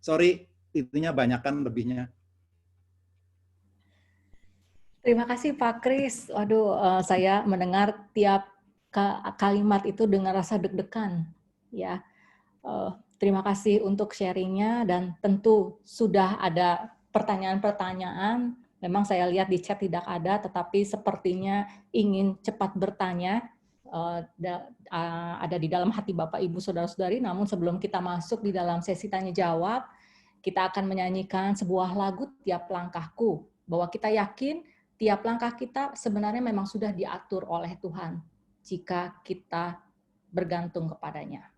Sorry, intinya banyakkan lebihnya. Terima kasih Pak Kris. Waduh, saya mendengar tiap kalimat itu dengan rasa deg-degan. Ya, terima kasih untuk sharingnya dan tentu sudah ada pertanyaan-pertanyaan. Memang saya lihat di chat tidak ada, tetapi sepertinya ingin cepat bertanya. Ada di dalam hati Bapak, Ibu, Saudara-saudari. Namun sebelum kita masuk di dalam sesi tanya-jawab, kita akan menyanyikan sebuah lagu Tiap Langkahku. Bahwa kita yakin tiap langkah kita sebenarnya memang sudah diatur oleh Tuhan jika kita bergantung kepadanya.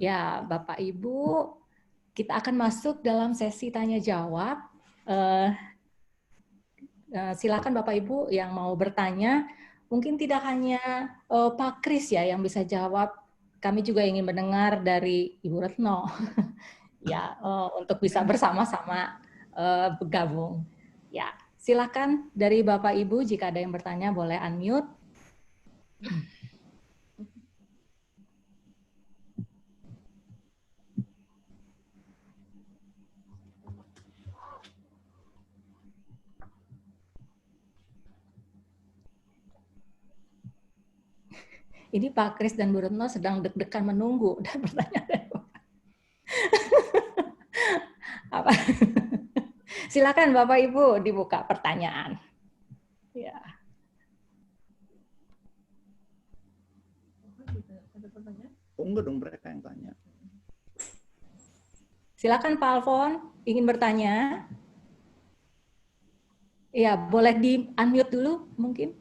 Ya, Bapak Ibu, kita akan masuk dalam sesi tanya jawab. Silakan Bapak Ibu yang mau bertanya. Mungkin tidak hanya Pak Kris ya yang bisa jawab. Kami juga ingin mendengar dari Ibu Retno. Ya, untuk bisa bersama-sama bergabung. Ya, silakan dari Bapak Ibu jika ada yang bertanya boleh unmute. Ini Pak Kris dan Bu Retno sedang deg-degan menunggu dan bertanya. Apa? Silakan Bapak Ibu dibuka pertanyaan. Ya. Oh, enggak dong, mereka yang tanya. Silakan Pak Alfon, ingin bertanya? Ya, boleh di unmute dulu mungkin.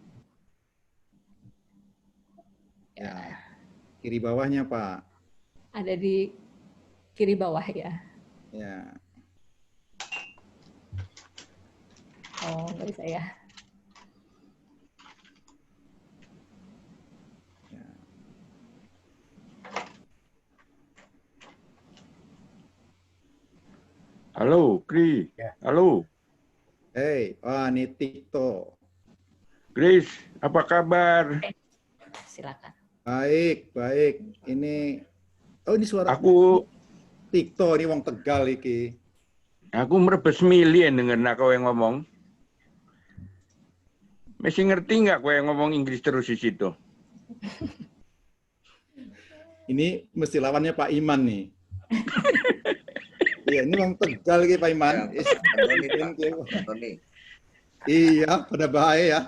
Ya, kiri bawahnya Pak. Ada di kiri bawah ya. Ya. Oh, nggak bisa ya. Halo, Kri. Halo. Hey, wah ini Tikto. Kris, apa kabar? Silakan. Baik, baik. Ini, oh ini suara Aku Tikto, ini wong Tegal iki. merebes milih dengan kau yang ngomong. Masih ngerti nggak kau yang ngomong Inggris terus di situ? Ini mesti lawannya Pak Iman nih. Iya, ini wong Tegal iki Pak Iman. Ya, Antoni. Iya, pada bahaya ya.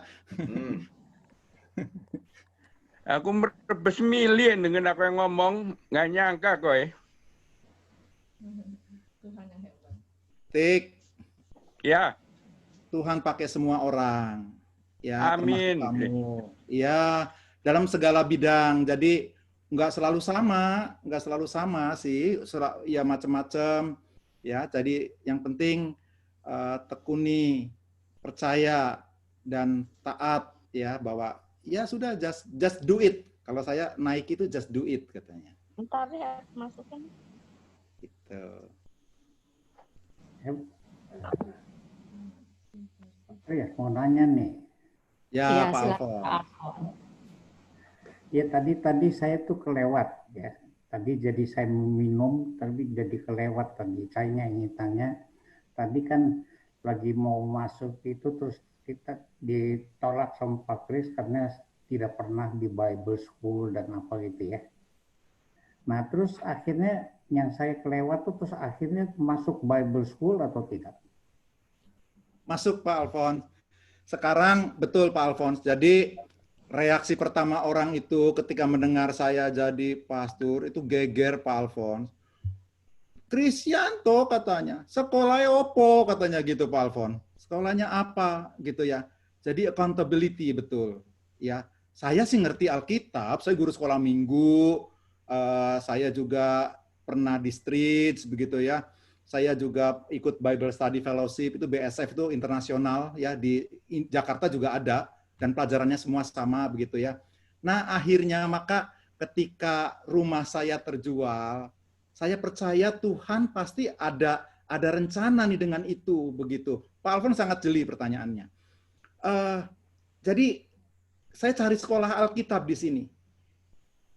Aku merebes milih dengan aku yang ngomong, nggak nyangka kau ya. Tik, Ya, Tuhan pakai semua orang. Ya, amin. termasuk kamu. Ya, dalam segala bidang. Jadi nggak selalu sama sih. Ya macam-macam. Ya, jadi yang penting tekuni, percaya dan taat ya bahwa ya sudah just do it. Kalau saya naik itu just do it katanya. Ntar ya masukin. Gitu. Oh ya, mau nanya nih. Ya, Ya, Pak silakan Alfon. Pak Alfon. Ya tadi saya tuh kelewat ya. Tadi jadi saya minum, tapi jadi kelewat tadi. Saya ingin tanya, tadi kan lagi mau masuk itu terus kita ditolak sama Pak Kris karena tidak pernah di Bible School dan apa gitu ya. Nah terus akhirnya yang saya kelewat tuh terus akhirnya masuk Bible School atau tidak? Masuk Pak Alfons. Sekarang betul Pak Alfons. Jadi reaksi pertama orang itu ketika mendengar saya jadi pastor itu geger Pak Alfons. Krisyanto katanya, sekolahnya opo katanya gitu Pak Alfons. Sekolahnya apa gitu ya. Jadi accountability betul. Ya, saya sih ngerti Alkitab, saya guru sekolah minggu, saya juga pernah di streets begitu ya. Saya juga ikut Bible Study Fellowship, itu BSF itu internasional ya, di Jakarta juga ada dan pelajarannya semua sama begitu ya. Nah, akhirnya maka ketika rumah saya terjual, saya percaya Tuhan pasti ada rencana nih dengan itu begitu. Pak Alfon sangat jeli pertanyaannya. Jadi saya cari sekolah Alkitab di sini.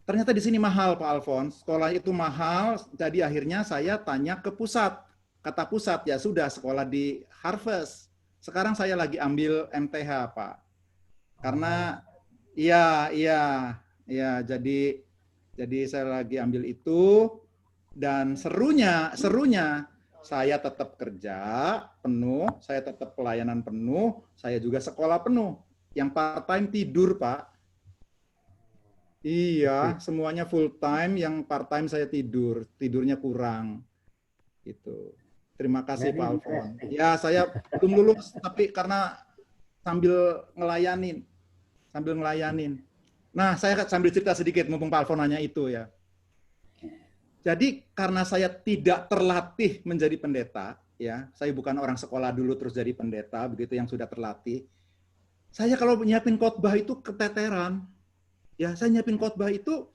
Ternyata di sini mahal, Pak Alfons. Sekolah itu mahal, jadi akhirnya saya tanya ke pusat. Kata pusat, ya sudah sekolah di Harvest. Sekarang saya lagi ambil MTH, Pak. Karena, jadi saya lagi ambil itu, dan serunya saya tetap kerja penuh, saya tetap pelayanan penuh, saya juga sekolah penuh. Yang part-time tidur, Pak. Iya, semuanya full time, yang part time saya tidurnya kurang. Gitu. Terima kasih Pak Alfon. Ya, saya belum lulus, tapi karena sambil ngelayanin. Nah, saya sambil cerita sedikit, mumpung Pak Alfon nanya itu ya. Jadi karena saya tidak terlatih menjadi pendeta, ya, saya bukan orang sekolah dulu terus jadi pendeta, begitu yang sudah terlatih. Saya kalau nyiapin khotbah itu keteteran. Ya, saya nyiapin khotbah itu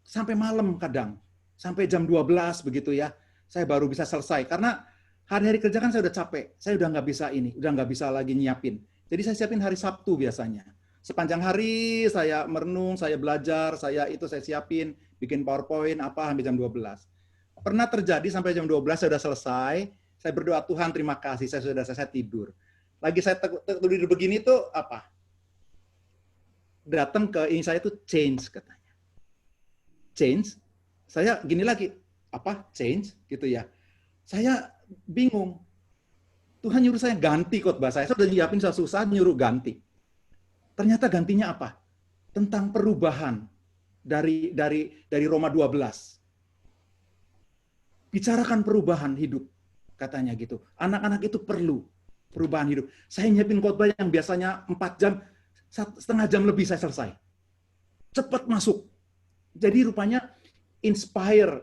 sampai malam kadang, sampai jam 12 begitu ya. Saya baru bisa selesai karena hari-hari kerja kan saya udah capek, saya udah nggak bisa udah nggak bisa lagi nyiapin. Jadi saya siapin hari Sabtu biasanya. Sepanjang hari saya merenung, saya belajar, saya siapin, bikin PowerPoint apa sampai jam 12. Pernah terjadi sampai jam 12 saya sudah selesai, saya berdoa Tuhan terima kasih, saya sudah selesai tidur. Lagi saya tidur begini tuh apa? Datang ke ini saya tuh change katanya. Change, saya gini lagi, apa? Change gitu ya. Saya bingung. Tuhan nyuruh saya ganti khotbah saya sudah nyiapin susah nyuruh ganti. Ternyata gantinya apa? Tentang perubahan dari Roma 12. Bicarakan perubahan hidup, katanya gitu. Anak-anak itu perlu perubahan hidup. Saya nyiapin khotbah yang biasanya 4 jam, setengah jam lebih saya selesai. Cepat masuk. Jadi rupanya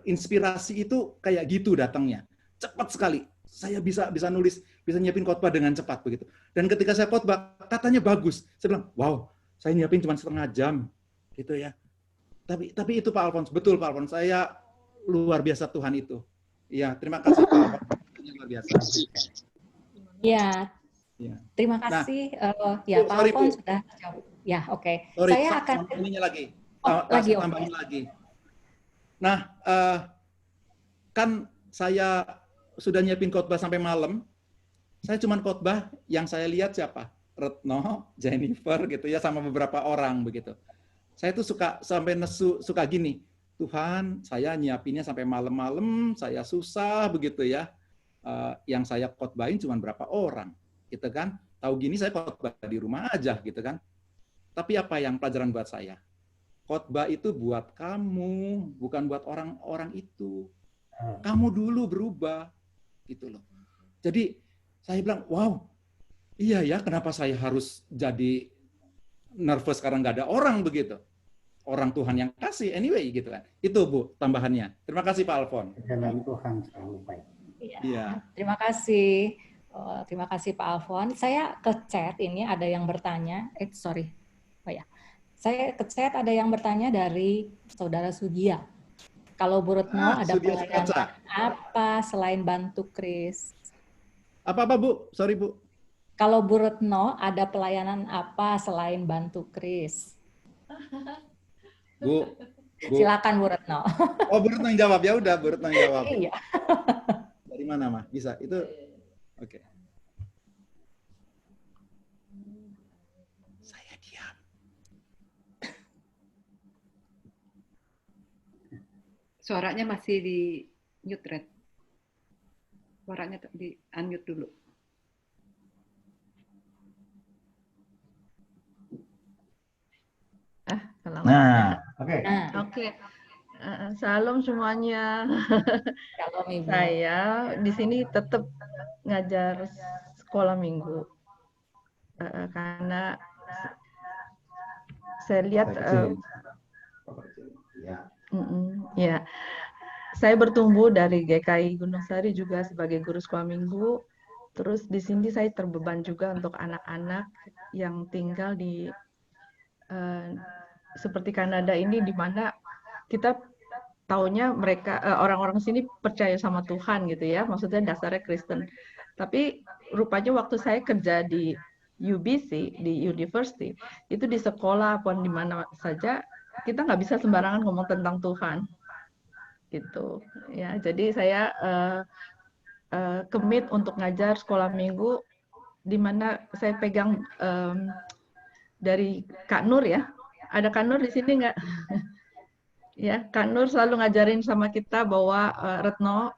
inspirasi itu kayak gitu datangnya. Cepat sekali. Saya bisa nulis, bisa nyiapin khotbah dengan cepat begitu. Dan ketika saya khotbah, katanya bagus. Saya bilang, wow, saya nyiapin cuma setengah jam, gitu ya. Tapi itu Pak Alphonse, betul Pak Alphonse. Saya luar biasa Tuhan itu. Ya, terima kasih Pak Alphonse. Luar biasa. Ya, terima kasih. Ya, Pak Alphonse sudah jawab. Ya, oke. Sorry, Saya akan tambahinnya lagi. tambahin lagi. Nah, kan saya sudah nyiapin khotbah sampai malam. Saya cuma khotbah yang saya lihat siapa? Retno, Jennifer gitu ya, sama beberapa orang begitu. Saya tuh suka sampai suka gini. Tuhan, saya nyiapinnya sampai malam-malam, saya susah begitu ya. Yang saya khotbahin cuma berapa orang, gitu kan? Tahu gini saya khotbah di rumah aja gitu kan. Tapi apa yang pelajaran buat saya? Khotbah itu buat kamu, bukan buat orang-orang itu. Kamu dulu berubah. Gitu loh. Jadi saya bilang, wow, iya ya, kenapa saya harus jadi nervous karena nggak ada orang begitu? Orang Tuhan yang kasih, anyway gitu kan. Itu Bu, tambahannya. Terima kasih Pak Alphonse. Jalan Tuhan selalu baik. Iya. Terima kasih. Terima kasih Pak Alphonse. Saya ke chat ini ada yang bertanya. Sorry. Oh ya. Saya ke chat ada yang bertanya dari Saudara Sudia. Kalau Bu Retno ada pelayanan apa selain bantu Kris? Apa Bu? Sorry Bu. Kalau Bu Retno ada pelayanan apa selain bantu Kris? Bu. Silakan Bu Retno. Oh, Bu Retno yang jawab. Ya udah, Bu Retno yang jawab. Iya. Dari mana, Mah? Bisa. Itu oke. Saya diam. Suaranya masih di mute, Red. Suaranya di unmute dulu. Kalau oke. Oke. Salam semuanya. Shalom, Ibu. Saya di sini tetap ngajar sekolah minggu. Karena saya lihat ya, saya bertumbuh dari GKI Gunung Sari juga sebagai guru sekolah minggu. Terus di sini saya terbeban juga untuk anak-anak yang tinggal di seperti Kanada ini, di mana kita taunya mereka orang-orang sini percaya sama Tuhan gitu ya, maksudnya dasarnya Kristen. Tapi rupanya waktu saya kerja di UBC, di university, itu di sekolah pun di mana saja kita nggak bisa sembarangan ngomong tentang Tuhan, gitu ya. Jadi saya commit untuk ngajar sekolah minggu, di mana saya pegang dari Kak Nur ya. Ada Kak Nur di sini nggak? Ya, Kak Nur selalu ngajarin sama kita bahwa Retno,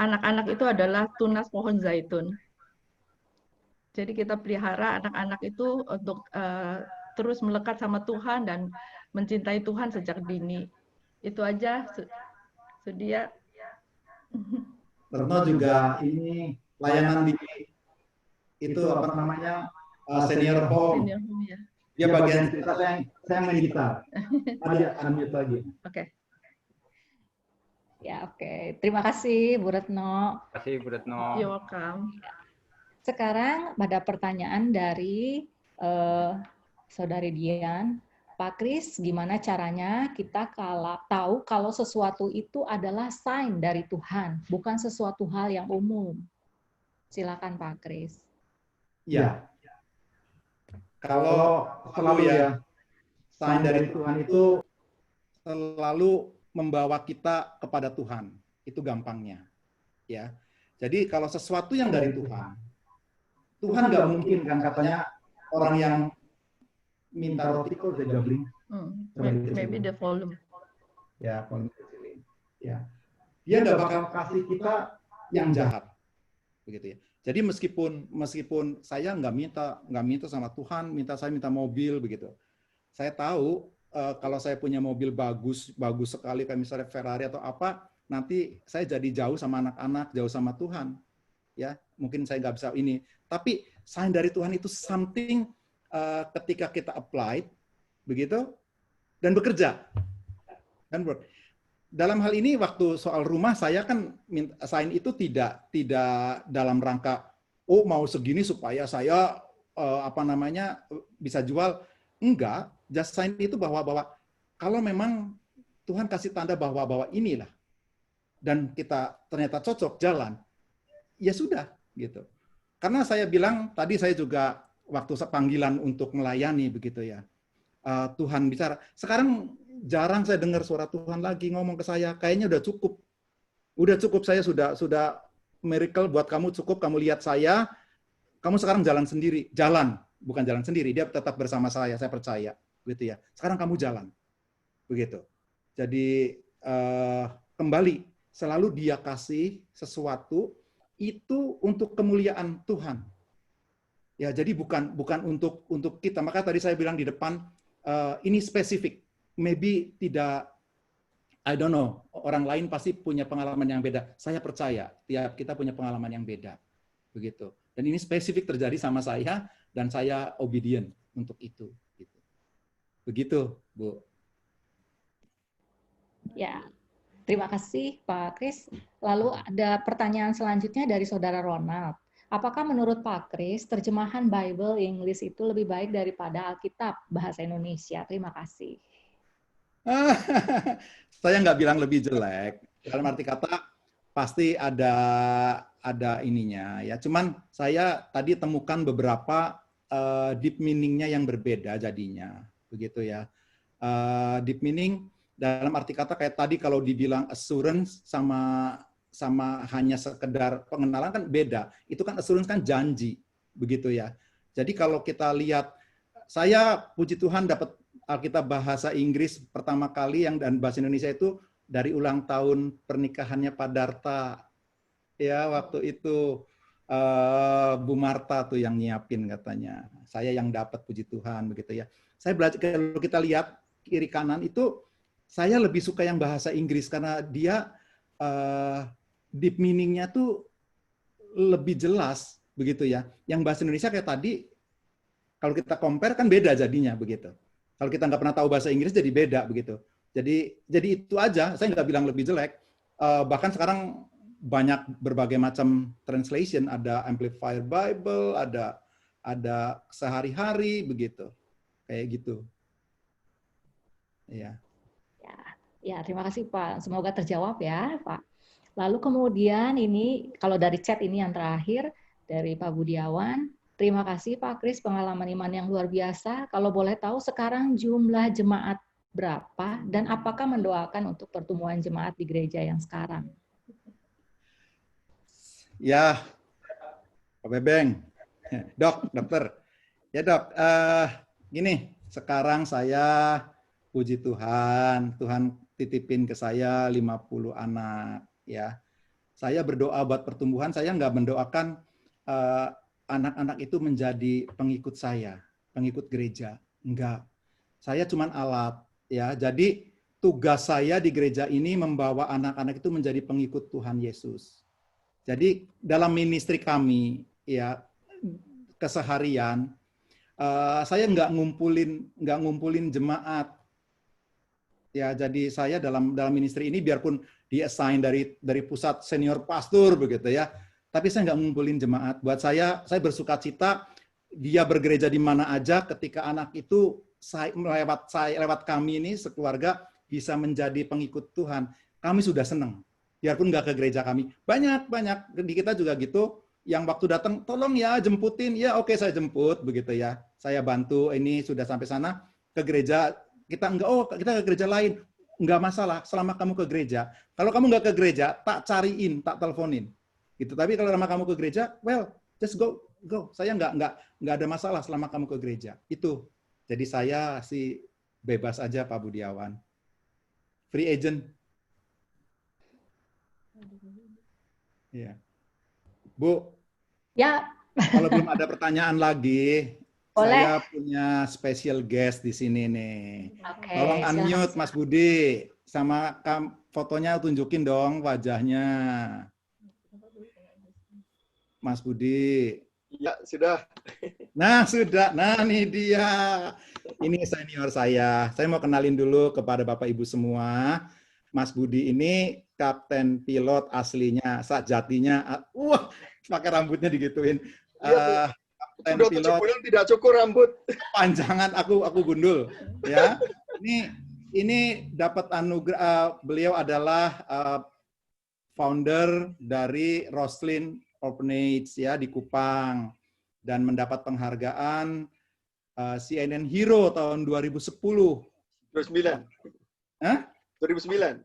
anak-anak itu adalah tunas pohon zaitun. Jadi kita pelihara anak-anak itu untuk terus melekat sama Tuhan dan mencintai Tuhan sejak dini. Itu aja, Sudia. Retno juga ini layanan di itu apa namanya senior home. Senior home ya. Dia bagian cerita, saya main gitar. Ada unmute lagi. Oke. Ya, oke. Terima kasih Bu Retno. Terima kasih Bu Retno. You're welcome. Sekarang pada pertanyaan dari Saudari Dian. Pak Kris, gimana caranya kita tahu kalau sesuatu itu adalah sign dari Tuhan, bukan sesuatu hal yang umum? Silakan Pak Kris. Ya, kalau selalu ya, sign dari Tuhan itu selalu membawa kita kepada Tuhan. Itu gampangnya. Ya. Jadi kalau sesuatu yang dari Tuhan nggak mungkin kan katanya orang yang minta roti kok udah gabling. Maybe the volume. Ya, volume kecilin. Ya. Dia nggak bakal kasih kita yang jahat. Begitu ya. Jadi meskipun saya nggak minta sama Tuhan, saya minta mobil begitu. Saya tahu kalau saya punya mobil bagus sekali kayak misalnya Ferrari atau apa, nanti saya jadi jauh sama anak-anak, jauh sama Tuhan. Ya, mungkin saya nggak bisa ini. Tapi sign dari Tuhan itu something ketika kita apply, begitu, dan bekerja. Dan work. Dalam hal ini waktu soal rumah saya kan sign itu tidak dalam rangka mau segini supaya saya bisa jual. Enggak, just sign itu bahwa kalau memang Tuhan kasih tanda bahwa inilah dan kita ternyata cocok jalan, ya sudah gitu. Karena saya bilang tadi saya juga waktu panggilan untuk melayani begitu ya. Tuhan bicara. Sekarang jarang saya dengar suara Tuhan lagi ngomong ke saya, kayaknya udah cukup. Udah cukup, saya sudah miracle buat kamu, cukup kamu lihat saya, kamu sekarang jalan sendiri. Jalan, bukan jalan sendiri, dia tetap bersama saya percaya. Gitu ya. Sekarang kamu jalan. Begitu. Jadi kembali, selalu dia kasih sesuatu itu untuk kemuliaan Tuhan. Ya, jadi bukan untuk kita. Maka tadi saya bilang di depan, ini spesifik. Maybe tidak, I don't know, orang lain pasti punya pengalaman yang beda. Saya percaya, tiap kita punya pengalaman yang beda. Begitu. Dan ini spesifik terjadi sama saya, dan saya obedient untuk itu. Begitu, Bu. Ya, terima kasih Pak Kris. Lalu ada pertanyaan selanjutnya dari Saudara Ronald. Apakah menurut Pak Kris, terjemahan Bible English itu lebih baik daripada Alkitab bahasa Indonesia? Terima kasih. Saya nggak bilang lebih jelek. Dalam arti kata pasti ada ininya ya. Cuman saya tadi temukan beberapa deep meaning-nya yang berbeda jadinya, begitu ya. Deep meaning dalam arti kata kayak tadi kalau dibilang assurance sama hanya sekedar pengenalan kan beda. Itu kan assurance kan janji, begitu ya. Jadi kalau kita lihat, saya puji Tuhan dapat Alkitab bahasa Inggris pertama kali dan bahasa Indonesia itu dari ulang tahun pernikahannya Pak Darta. Ya, waktu itu Bu Marta tuh yang nyiapin katanya. Saya yang dapat, puji Tuhan begitu ya. Saya belajar, kalau kita lihat kiri kanan itu saya lebih suka yang bahasa Inggris karena dia deep meaning-nya tuh lebih jelas begitu ya. Yang bahasa Indonesia kayak tadi kalau kita compare kan beda jadinya begitu. Kalau kita nggak pernah tahu bahasa Inggris jadi beda begitu. Jadi itu aja. Saya nggak bilang lebih jelek. Bahkan sekarang banyak berbagai macam translation. Ada Amplified Bible, ada sehari-hari begitu. Kayak gitu. Iya. Ya, terima kasih Pak. Semoga terjawab ya Pak. Lalu kemudian ini kalau dari chat ini yang terakhir dari Pak Budiawan. Terima kasih Pak Kris, pengalaman iman yang luar biasa. Kalau boleh tahu sekarang jumlah jemaat berapa dan apakah mendoakan untuk pertumbuhan jemaat di gereja yang sekarang? Ya, Pak Bebeng, dokter. Ya dok, gini, sekarang saya puji Tuhan titipin ke saya 50 anak. Ya, saya berdoa buat pertumbuhan. Saya nggak mendoakan anak-anak itu menjadi pengikut saya, pengikut gereja. Enggak. Saya cuman alat. Ya, jadi tugas saya di gereja ini membawa anak-anak itu menjadi pengikut Tuhan Yesus. Jadi dalam ministry kami, ya keseharian, saya nggak ngumpulin jemaat. Ya, jadi saya dalam ministry ini biarpun di-assign dari pusat senior pastor begitu ya, tapi saya nggak ngumpulin jemaat. Buat saya bersuka cita dia bergereja di mana aja ketika anak itu lewat kami ini sekeluarga bisa menjadi pengikut Tuhan. Kami sudah senang. Biarpun nggak ke gereja kami. Banyak di kita juga gitu. Yang waktu datang, tolong ya jemputin. Ya oke, saya jemput begitu ya. Saya bantu ini sudah sampai sana ke gereja. Kita ke gereja lain. Enggak masalah selama kamu ke gereja. Kalau kamu nggak ke gereja, tak cariin, tak teleponin. Gitu. Tapi kalau selama kamu ke gereja, well, just go. Saya nggak ada masalah selama kamu ke gereja. Itu. Jadi saya sih bebas aja Pak Budiawan. Free agent. Iya. Bu. Ya. Kalau belum ada pertanyaan lagi, boleh. Saya punya special guest di sini nih. Oke, Tolong unmute Mas Budi. Sama fotonya tunjukin dong wajahnya. Mas Budi. Ya, sudah. Nah, sudah. Nah, nih dia. Ini senior saya. Saya mau kenalin dulu kepada Bapak Ibu semua. Mas Budi ini kapten pilot aslinya, sejatinya. Wah, pakai rambutnya digituin. Udah 7 bulan tidak cukur rambut. Panjangan aku gundul. Ya. Ini dapat anugerah. Beliau adalah founder dari Roslyn Orphanage ya di Kupang dan mendapat penghargaan CNN Hero tahun 2010. 2009. Hah? 2009.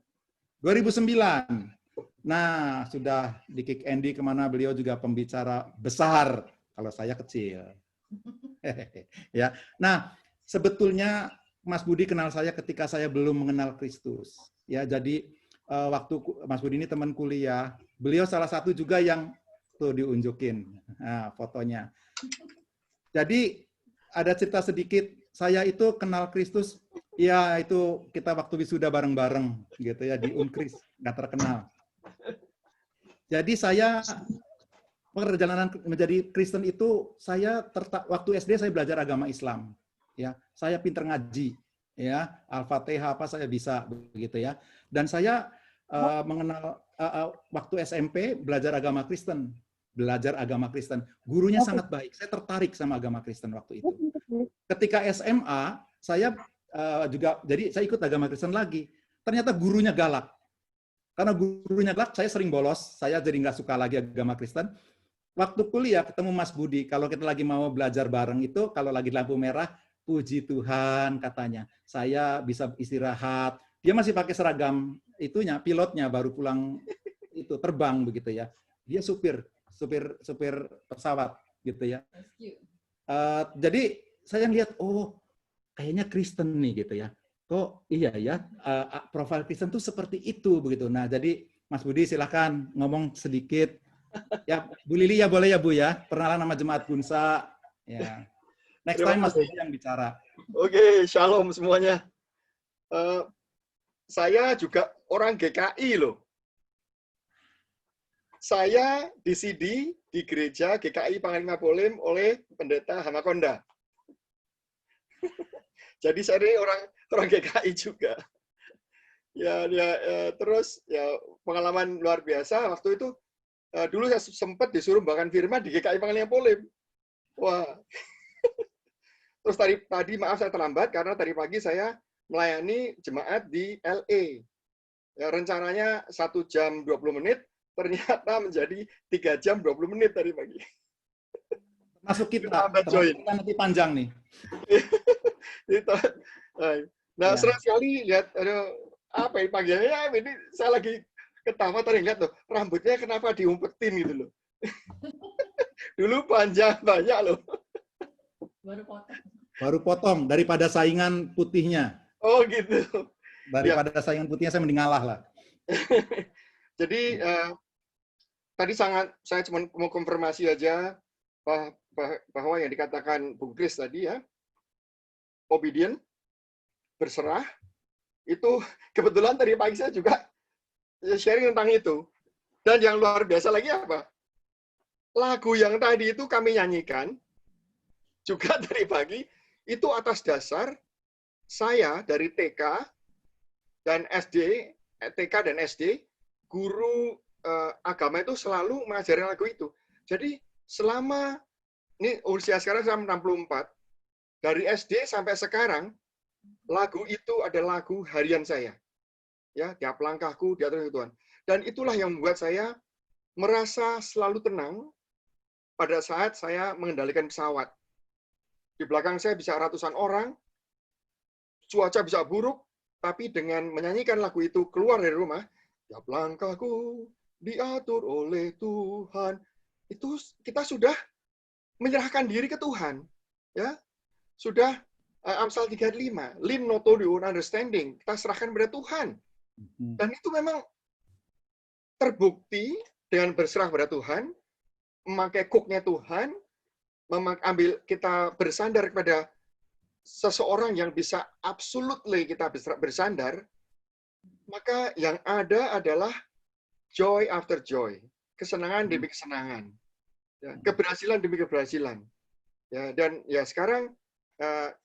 2009. Nah, sudah di Kick Andy kemana beliau juga pembicara besar. Kalau saya kecil. Ya. Nah, sebetulnya Mas Budi kenal saya ketika saya belum mengenal Kristus. Ya, jadi waktu Mas Budi ini teman kuliah, beliau salah satu juga yang tuh diunjukin fotonya. Jadi ada cerita sedikit, saya itu kenal Kristus, ya itu kita waktu wisuda bareng-bareng gitu ya di Unkris, nggak terkenal. Jadi saya perjalanan menjadi Kristen itu waktu SD saya belajar agama Islam, ya saya pinter ngaji, ya Al-Fatihah apa saya bisa begitu ya. Dan saya mengenal waktu SMP belajar agama Kristen. Gurunya sangat baik. Saya tertarik sama agama Kristen waktu itu. Ketika SMA, saya jadi saya ikut agama Kristen lagi. Ternyata gurunya galak. Karena gurunya galak, saya sering bolos. Saya jadi nggak suka lagi agama Kristen. Waktu kuliah ketemu Mas Budi, kalau kita lagi mau belajar bareng itu, kalau lagi lampu merah, puji Tuhan katanya. Saya bisa istirahat. Dia masih pakai seragam pilotnya baru pulang itu terbang begitu ya. Dia supir pesawat gitu ya. Jadi saya lihat kayaknya Kristen nih gitu ya. Kok iya ya profil Kristen tuh seperti itu begitu. Nah, jadi Mas Budi silakan ngomong sedikit. Ya, Bu Lili ya boleh ya Bu ya. Perkenalan nama jemaat Gunsa ya. Next time Mas Budi yang bicara. Oke, shalom semuanya. Saya juga orang GKI loh. Saya disidi di gereja GKI Panglima Polim oleh Pendeta Hamakonda. Jadi saya ini orang GKI juga. Terus pengalaman luar biasa waktu itu. Dulu saya sempat disuruh bahkan firman di GKI Panglima Polim. Wah. Terus tadi maaf saya terlambat karena tadi pagi saya melayani jemaat di LA. Ya, rencananya 1 jam 20 menit. Ternyata menjadi 3 jam 20 menit tadi pagi. Masuk kita nanti panjang nih. Nah, senang sekali lihat apa ini panggilannya. Ini saya lagi ketawa tadi lihat loh, rambutnya kenapa diumpetin gitu loh. Dulu panjang banyak loh. Baru potong daripada saingan putihnya. Oh gitu. Daripada saingan putihnya saya mending ngalah lah. Jadi tadi saya cuma mau konfirmasi aja bahwa yang dikatakan Bung Kris tadi ya, obedient, berserah, itu kebetulan tadi pagi saya juga sharing tentang itu. Dan yang luar biasa lagi apa? Lagu yang tadi itu kami nyanyikan juga dari pagi itu atas dasar saya dari TK Dan SD, TK dan SD, guru agama itu selalu mengajarin lagu itu. Jadi selama ini usia sekarang saya 64, dari SD sampai sekarang lagu itu adalah lagu harian saya. Ya, tiap langkahku diatur oleh Tuhan. Dan itulah yang membuat saya merasa selalu tenang pada saat saya mengendalikan pesawat. Di belakang saya bisa ratusan orang, cuaca bisa buruk, tapi dengan menyanyikan lagu itu keluar dari rumah, tiap langkahku diatur oleh Tuhan. Itu kita sudah menyerahkan diri ke Tuhan. Ya, sudah Amsal 35, lean not to your own understanding. Kita serahkan pada Tuhan. Dan itu memang terbukti dengan berserah pada Tuhan, memakai cooknya Tuhan, ambil kita bersandar kepada seseorang yang bisa absolutely kita bersandar, maka yang ada adalah joy after joy, kesenangan demi kesenangan, ya, keberhasilan demi keberhasilan. Ya, dan ya sekarang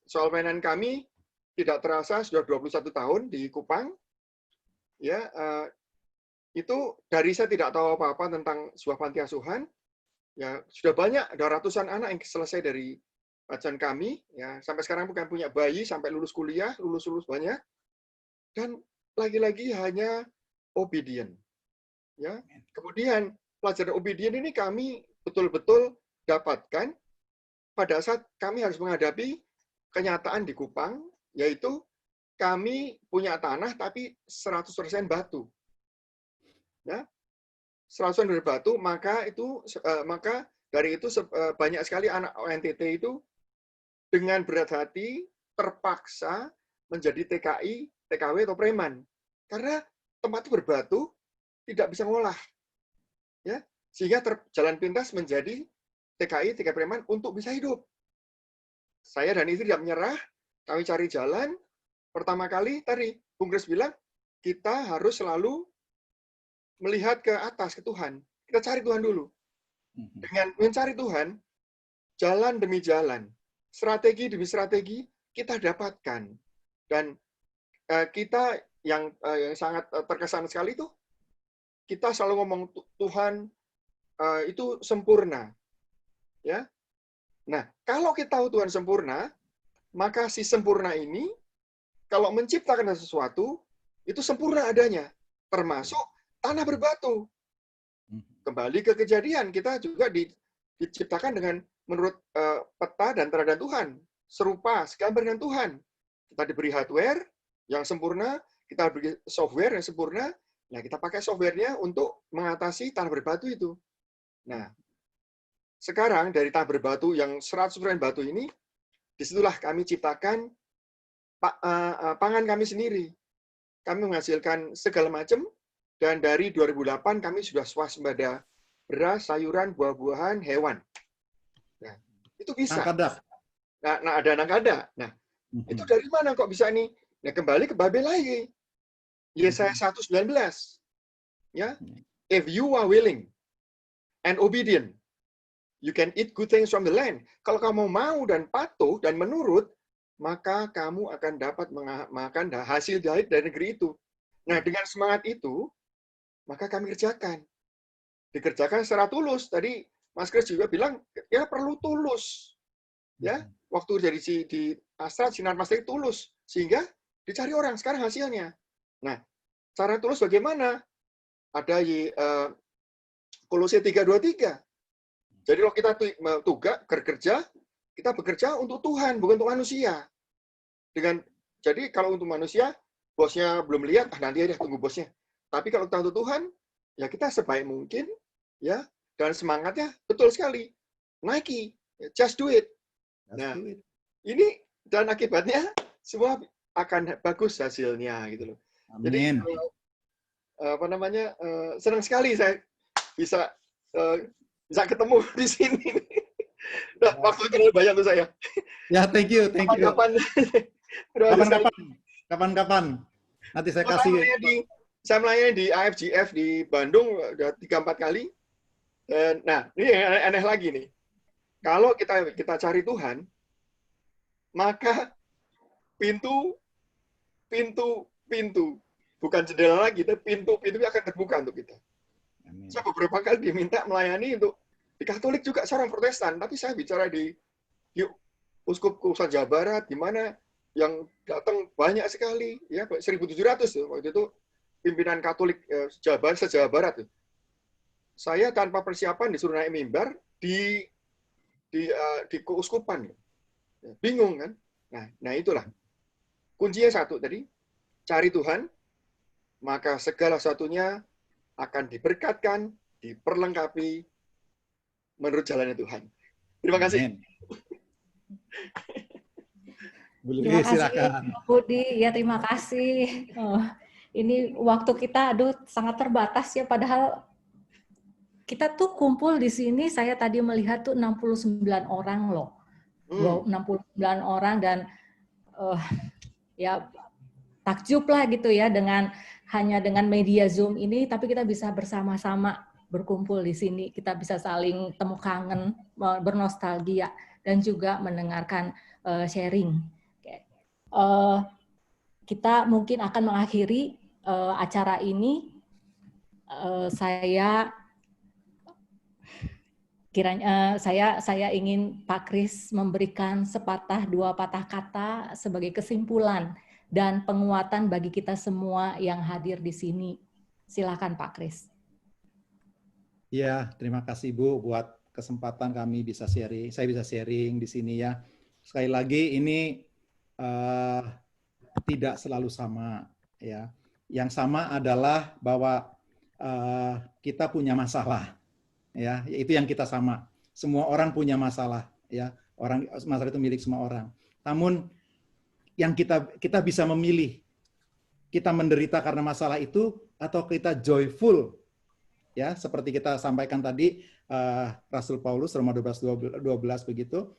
soal mainan kami tidak terasa sudah 21 tahun di Kupang. Ya, itu dari saya tidak tahu apa-apa tentang sebuah panti asuhan. Ya, sudah banyak, ada ratusan anak yang selesai dari bacaan kami. Ya, sampai sekarang bukan punya bayi, sampai lulus kuliah, lulus banyak. Dan lagi-lagi hanya obedient. Ya, kemudian pelajaran obedient ini kami betul-betul dapatkan pada saat kami harus menghadapi kenyataan di Kupang, yaitu kami punya tanah tapi 100% batu. Ya, 100% dari batu, maka dari itu banyak sekali anak ONTT itu dengan berat hati terpaksa menjadi TKI, TKW atau preman. Karena tempat itu berbatu, tidak bisa ngolah. Ya, sehingga jalan pintas menjadi TKI, TKW preman untuk bisa hidup. Saya dan istri tidak menyerah, kami cari jalan. Pertama kali tadi Bung Kris bilang, kita harus selalu melihat ke atas, ke Tuhan. Kita cari Tuhan dulu. Dengan mencari Tuhan, jalan demi jalan, strategi demi strategi, kita dapatkan. Dan kita yang sangat terkesan sekali itu, kita selalu ngomong Tuhan itu sempurna. Ya. Nah, kalau kita tahu Tuhan sempurna, maka si sempurna ini, kalau menciptakan sesuatu, itu sempurna adanya. Termasuk tanah berbatu. Kembali ke kejadian, kita juga diciptakan dengan menurut peta dan teladan Tuhan. Serupa, segambar dengan Tuhan. Kita diberi hardware yang sempurna, kita diberi software yang sempurna, nah kita pakai softwarenya untuk mengatasi tanah berbatu itu. Nah, sekarang dari tanah berbatu yang 100% batu ini, disitulah kami ciptakan pangan kami sendiri. Kami menghasilkan segala macam, dan dari 2008 kami sudah swasembada beras, sayuran, buah-buahan, hewan. Nah, itu bisa. Nangkada. Nah, ada nangkada. Nah, itu dari mana kok bisa nih? Nah, kembali ke Babel lagi. Yesaya 1:19. Ya, if you are willing and obedient, you can eat good things from the land. Kalau kamu mau dan patuh dan menurut, maka kamu akan dapat makan hasil dari negeri itu. Nah, dengan semangat itu, maka kami kerjakan. Dikerjakan secara tulus. Tadi Mas Kris juga bilang, ya perlu tulus. Ya, waktu dari di Astra, Sinar Master tulus. Sehingga dicari orang. Sekarang hasilnya. Nah, cara tulus bagaimana? Ada Kolose 3:23. Jadi kalau kita kerja, kita bekerja untuk Tuhan, bukan untuk manusia. Jadi kalau untuk manusia, bosnya belum lihat, nanti aja tunggu bosnya. Tapi kalau kita untuk Tuhan, ya kita sebaik mungkin, ya, dan semangatnya betul sekali. Nike, just do it. Nah, ini dan akibatnya semua akan bagus hasilnya gitu loh. Amin. Jadi senang sekali saya bisa ketemu di sini. Nah, waktu terlalu banyak tuh saya. Ya, thank you. Kapan-kapan. Nanti saya kasih. Saya melayani di AFGF di Bandung udah 3-4 kali. Nah, ini yang aneh lagi nih. Kalau kita cari Tuhan, maka pintu bukan jendela lagi, tapi pintu-pintu akan terbuka untuk kita. Amin. Saya beberapa kali diminta melayani untuk di Katolik juga seorang Protestan, tapi saya bicara di Uskup Keusaha Jawa Barat, di mana yang datang banyak sekali, ya 1.700 tuh waktu itu pimpinan Katolik Jawa Barat, se-Jawa Barat tuh. Saya tanpa persiapan disuruh naik mimbar di keuskupan, bingung kan? Nah itulah kuncinya satu tadi, cari Tuhan, maka segala satunya akan diberkatkan, diperlengkapi menurut jalannya Tuhan. Terima kasih. Amin. Boleh, Terima kasih, silakan. Pak Budi. Ya, terima kasih. Ini waktu kita, sangat terbatas ya. Padahal kita tuh kumpul di sini, saya tadi melihat tuh 69 orang loh. 69 orang dan ya takjub lah gitu ya hanya dengan media Zoom ini, tapi kita bisa bersama-sama berkumpul di sini. Kita bisa saling temu kangen, bernostalgia, dan juga mendengarkan sharing. Kita mungkin akan mengakhiri acara ini. Saya ingin Pak Kris memberikan sepatah dua patah kata sebagai kesimpulan dan penguatan bagi kita semua yang hadir di sini. Silakan Pak Kris. Ya, terima kasih Bu buat kesempatan kami bisa sharing. Saya bisa sharing di sini ya. Sekali lagi ini tidak selalu sama ya. Yang sama adalah bahwa kita punya masalah. Ya, itu yang kita sama. Semua orang punya masalah ya. Masalah itu milik semua orang. Namun yang kita bisa memilih, kita menderita karena masalah itu atau kita joyful, ya seperti kita sampaikan tadi Rasul Paulus Roma 12 begitu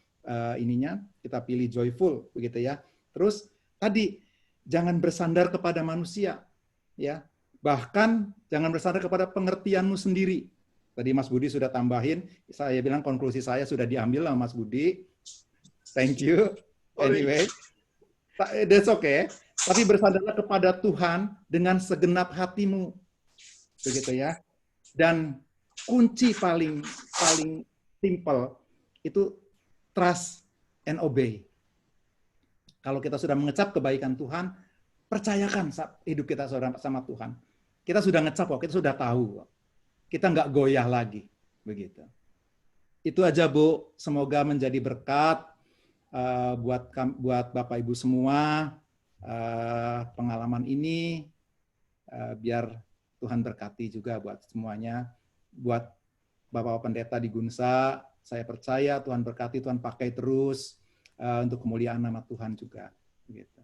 ininya kita pilih joyful begitu ya. Terus tadi jangan bersandar kepada manusia, ya bahkan jangan bersandar kepada pengertianmu sendiri. Tadi Mas Budi sudah tambahin, saya bilang konklusi saya sudah diambil sama Mas Budi. Thank you. Anyway. That's okay. Tapi bersandarlah kepada Tuhan dengan segenap hatimu, begitu ya. Dan kunci paling simple itu trust and obey. Kalau kita sudah mengecap kebaikan Tuhan, percayakan hidup kita sama Tuhan. Kita sudah ngecap kok, kita sudah tahu kok. Kita nggak goyah lagi, begitu. Itu aja Bu. Semoga menjadi berkat. Buat Bapak Ibu semua pengalaman ini biar Tuhan berkati juga buat semuanya, buat Bapak Pendeta di Gunsa, saya percaya Tuhan berkati, Tuhan pakai terus untuk kemuliaan nama Tuhan juga gitu.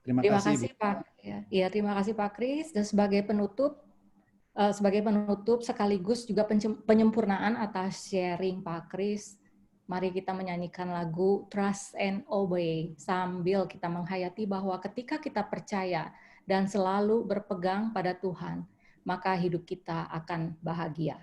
Terima kasih Pak. Ya, terima kasih Pak Kris. Dan sebagai penutup sekaligus juga penyempurnaan atas sharing Pak Kris. Mari kita menyanyikan lagu Trust and Obey sambil kita menghayati bahwa ketika kita percaya dan selalu berpegang pada Tuhan, maka hidup kita akan bahagia.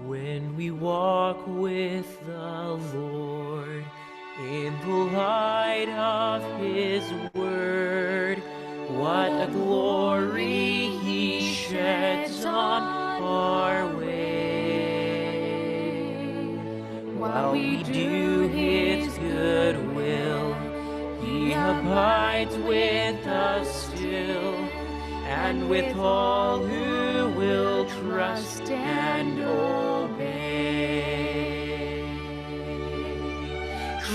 When we walk with the Lord in the light of His word, what a glory He sheds on our way. While we do His good will, He abides with us still, and with all who will trust and obey.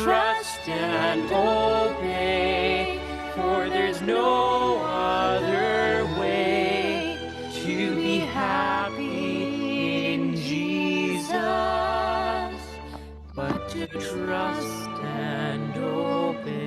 Trust and obey, for there's no other way to be happy in Jesus. to trust and obey.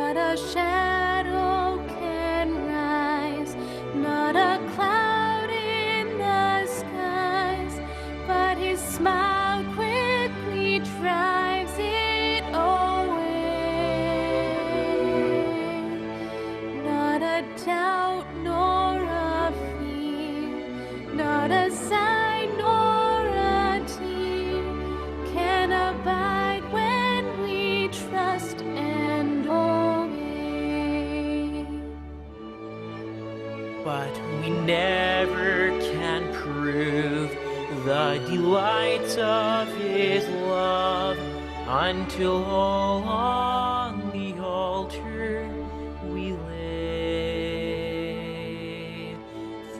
Not a shadow can rise, not a cloud in the skies, but his smile quickly drives it away. Not a doubt nor a fear, not a sign nor a tear can abide when we trust and obey. But we never can prove the delights of his love until all on the altar we lay.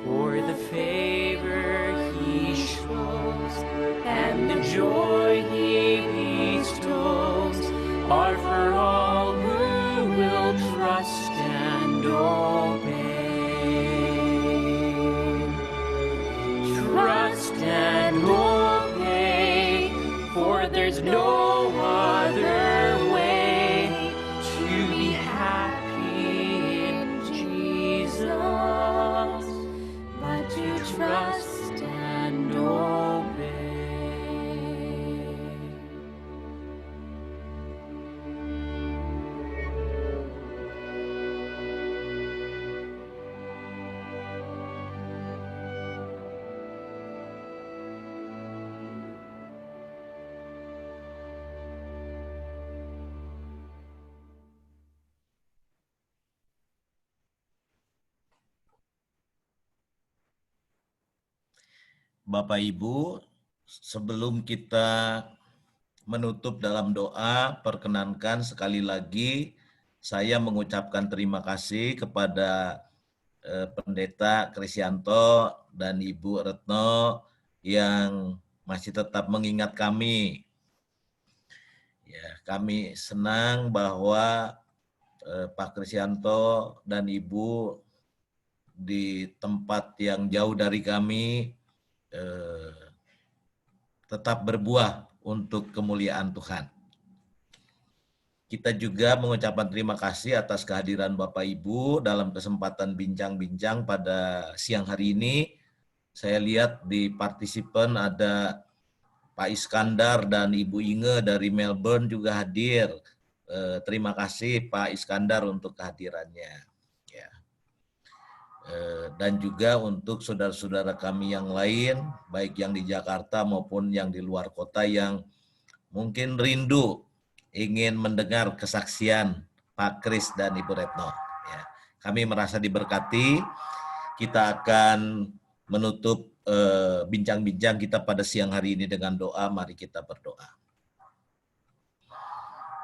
For the favor he shows and the joy he bestows are for all who will trust and obey. Trust and obey, for there's no other way to be happy in Jesus but to trust and obey. Bapak Ibu, sebelum kita menutup dalam doa, perkenankan sekali lagi saya mengucapkan terima kasih kepada Pendeta Krisyanto dan Ibu Retno yang masih tetap mengingat kami. Ya, kami senang bahwa Pak Krisyanto dan Ibu di tempat yang jauh dari kami tetap berbuah untuk kemuliaan Tuhan. Kita juga mengucapkan terima kasih atas kehadiran Bapak Ibu dalam kesempatan bincang-bincang pada siang hari ini. Saya lihat di partisipan ada Pak Iskandar dan Ibu Inge dari Melbourne juga hadir. Terima kasih Pak Iskandar untuk kehadirannya. Dan juga untuk saudara-saudara kami yang lain, baik yang di Jakarta maupun yang di luar kota yang mungkin rindu ingin mendengar kesaksian Pak Kris dan Ibu Retno. Ya, kami merasa diberkati. Kita akan menutup bincang-bincang kita pada siang hari ini dengan doa. Mari kita berdoa.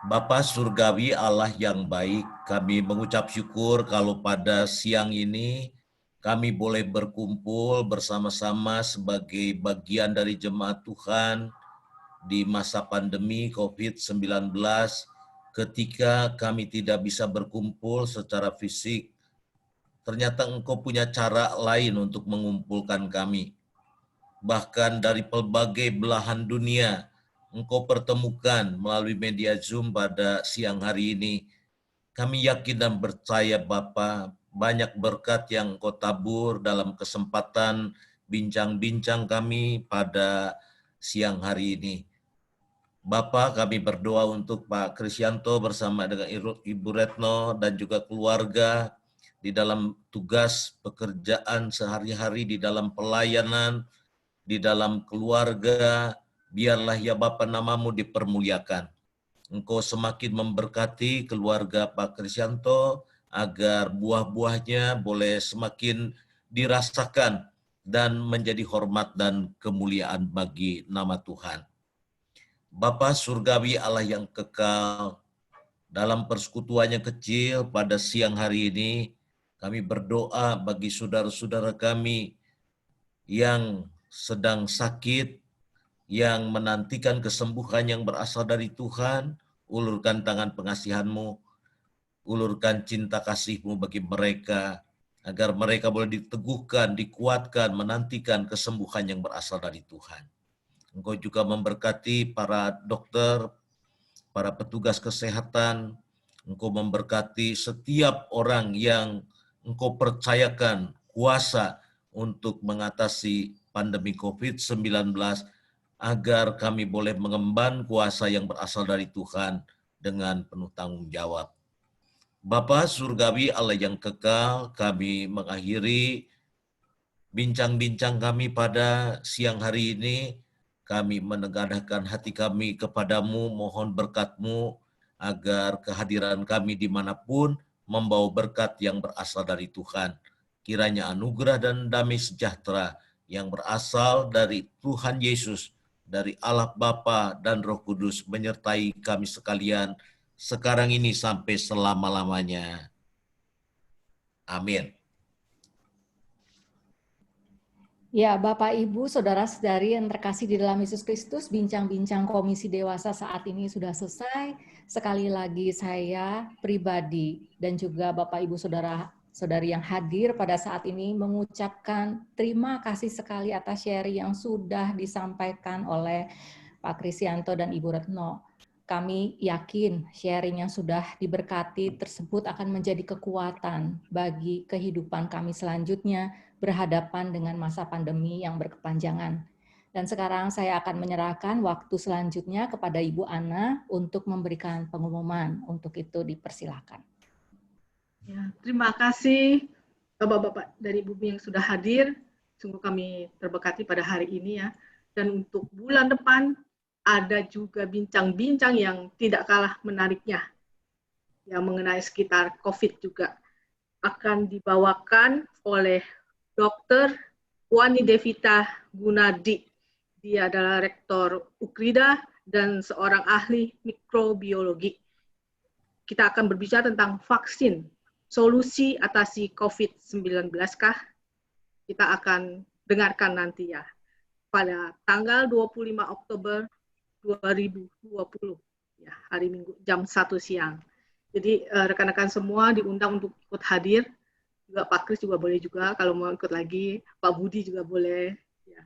Bapa Surgawi, Allah yang baik, kami mengucap syukur kalau pada siang ini kami boleh berkumpul bersama-sama sebagai bagian dari jemaat Tuhan di masa pandemi COVID-19 ketika kami tidak bisa berkumpul secara fisik. Ternyata Engkau punya cara lain untuk mengumpulkan kami. Bahkan dari pelbagai belahan dunia, Engkau pertemukan melalui media Zoom pada siang hari ini. Kami yakin dan percaya Bapa, banyak berkat yang Engkau tabur dalam kesempatan bincang-bincang kami pada siang hari ini. Bapa, kami berdoa untuk Pak Krisyanto bersama dengan Ibu Retno dan juga keluarga di dalam tugas pekerjaan sehari-hari, di dalam pelayanan, di dalam keluarga, Biarlah ya Bapa namamu dipermuliakan. Engkau semakin memberkati keluarga Pak Krisyanto agar buah-buahnya boleh semakin dirasakan dan menjadi hormat dan kemuliaan bagi nama Tuhan. Bapa Surgawi Allah yang kekal, dalam persekutuan yang kecil pada siang hari ini, kami berdoa bagi saudara-saudara kami yang sedang sakit, yang menantikan kesembuhan yang berasal dari Tuhan. Ulurkan tangan pengasihan-Mu, ulurkan cinta kasih-Mu bagi mereka, agar mereka boleh diteguhkan, dikuatkan, menantikan kesembuhan yang berasal dari Tuhan. Engkau juga memberkati para dokter, para petugas kesehatan. Engkau memberkati setiap orang yang Engkau percayakan kuasa untuk mengatasi pandemi COVID-19, agar kami boleh mengemban kuasa yang berasal dari Tuhan dengan penuh tanggung jawab. Bapa Surgawi Allah yang kekal, kami mengakhiri bincang-bincang kami pada siang hari ini. Kami menengadahkan hati kami kepadamu, mohon berkat-Mu agar kehadiran kami dimanapun membawa berkat yang berasal dari Tuhan. Kiranya anugerah dan damai sejahtera yang berasal dari Tuhan Yesus, dari Allah Bapa dan Roh Kudus menyertai kami sekalian sekarang ini sampai selama-lamanya. Amin. Ya, Bapak, Ibu, Saudara-saudari yang terkasih di dalam Yesus Kristus, bincang-bincang Komisi Dewasa saat ini sudah selesai. Sekali lagi saya pribadi dan juga Bapak, Ibu, Saudara-saudari yang hadir pada saat ini mengucapkan terima kasih sekali atas sharing yang sudah disampaikan oleh Pak Krisyanto dan Ibu Retno. Kami yakin sharing yang sudah diberkati tersebut akan menjadi kekuatan bagi kehidupan kami selanjutnya berhadapan dengan masa pandemi yang berkepanjangan. Dan sekarang saya akan menyerahkan waktu selanjutnya kepada Ibu Ana untuk memberikan pengumuman. Untuk itu dipersilakan. Ya, terima kasih Bapak-Bapak dari Bumi yang sudah hadir. Sungguh kami terberkati pada hari ini ya. Dan untuk bulan depan ada juga bincang-bincang yang tidak kalah menariknya. Yang mengenai sekitar COVID juga. Akan dibawakan oleh Dr. Wani Devita Gunadi. Dia adalah Rektor UKRIDA dan seorang ahli mikrobiologi. Kita akan berbicara tentang vaksin, solusi atasi COVID-19 kah? Kita akan dengarkan nanti ya, pada tanggal 25 Oktober 2020, ya, hari Minggu, jam 1 siang. Jadi rekan-rekan semua diundang untuk ikut hadir. Juga Pak Kris juga boleh juga, kalau mau ikut lagi, Pak Budi juga boleh. Ya.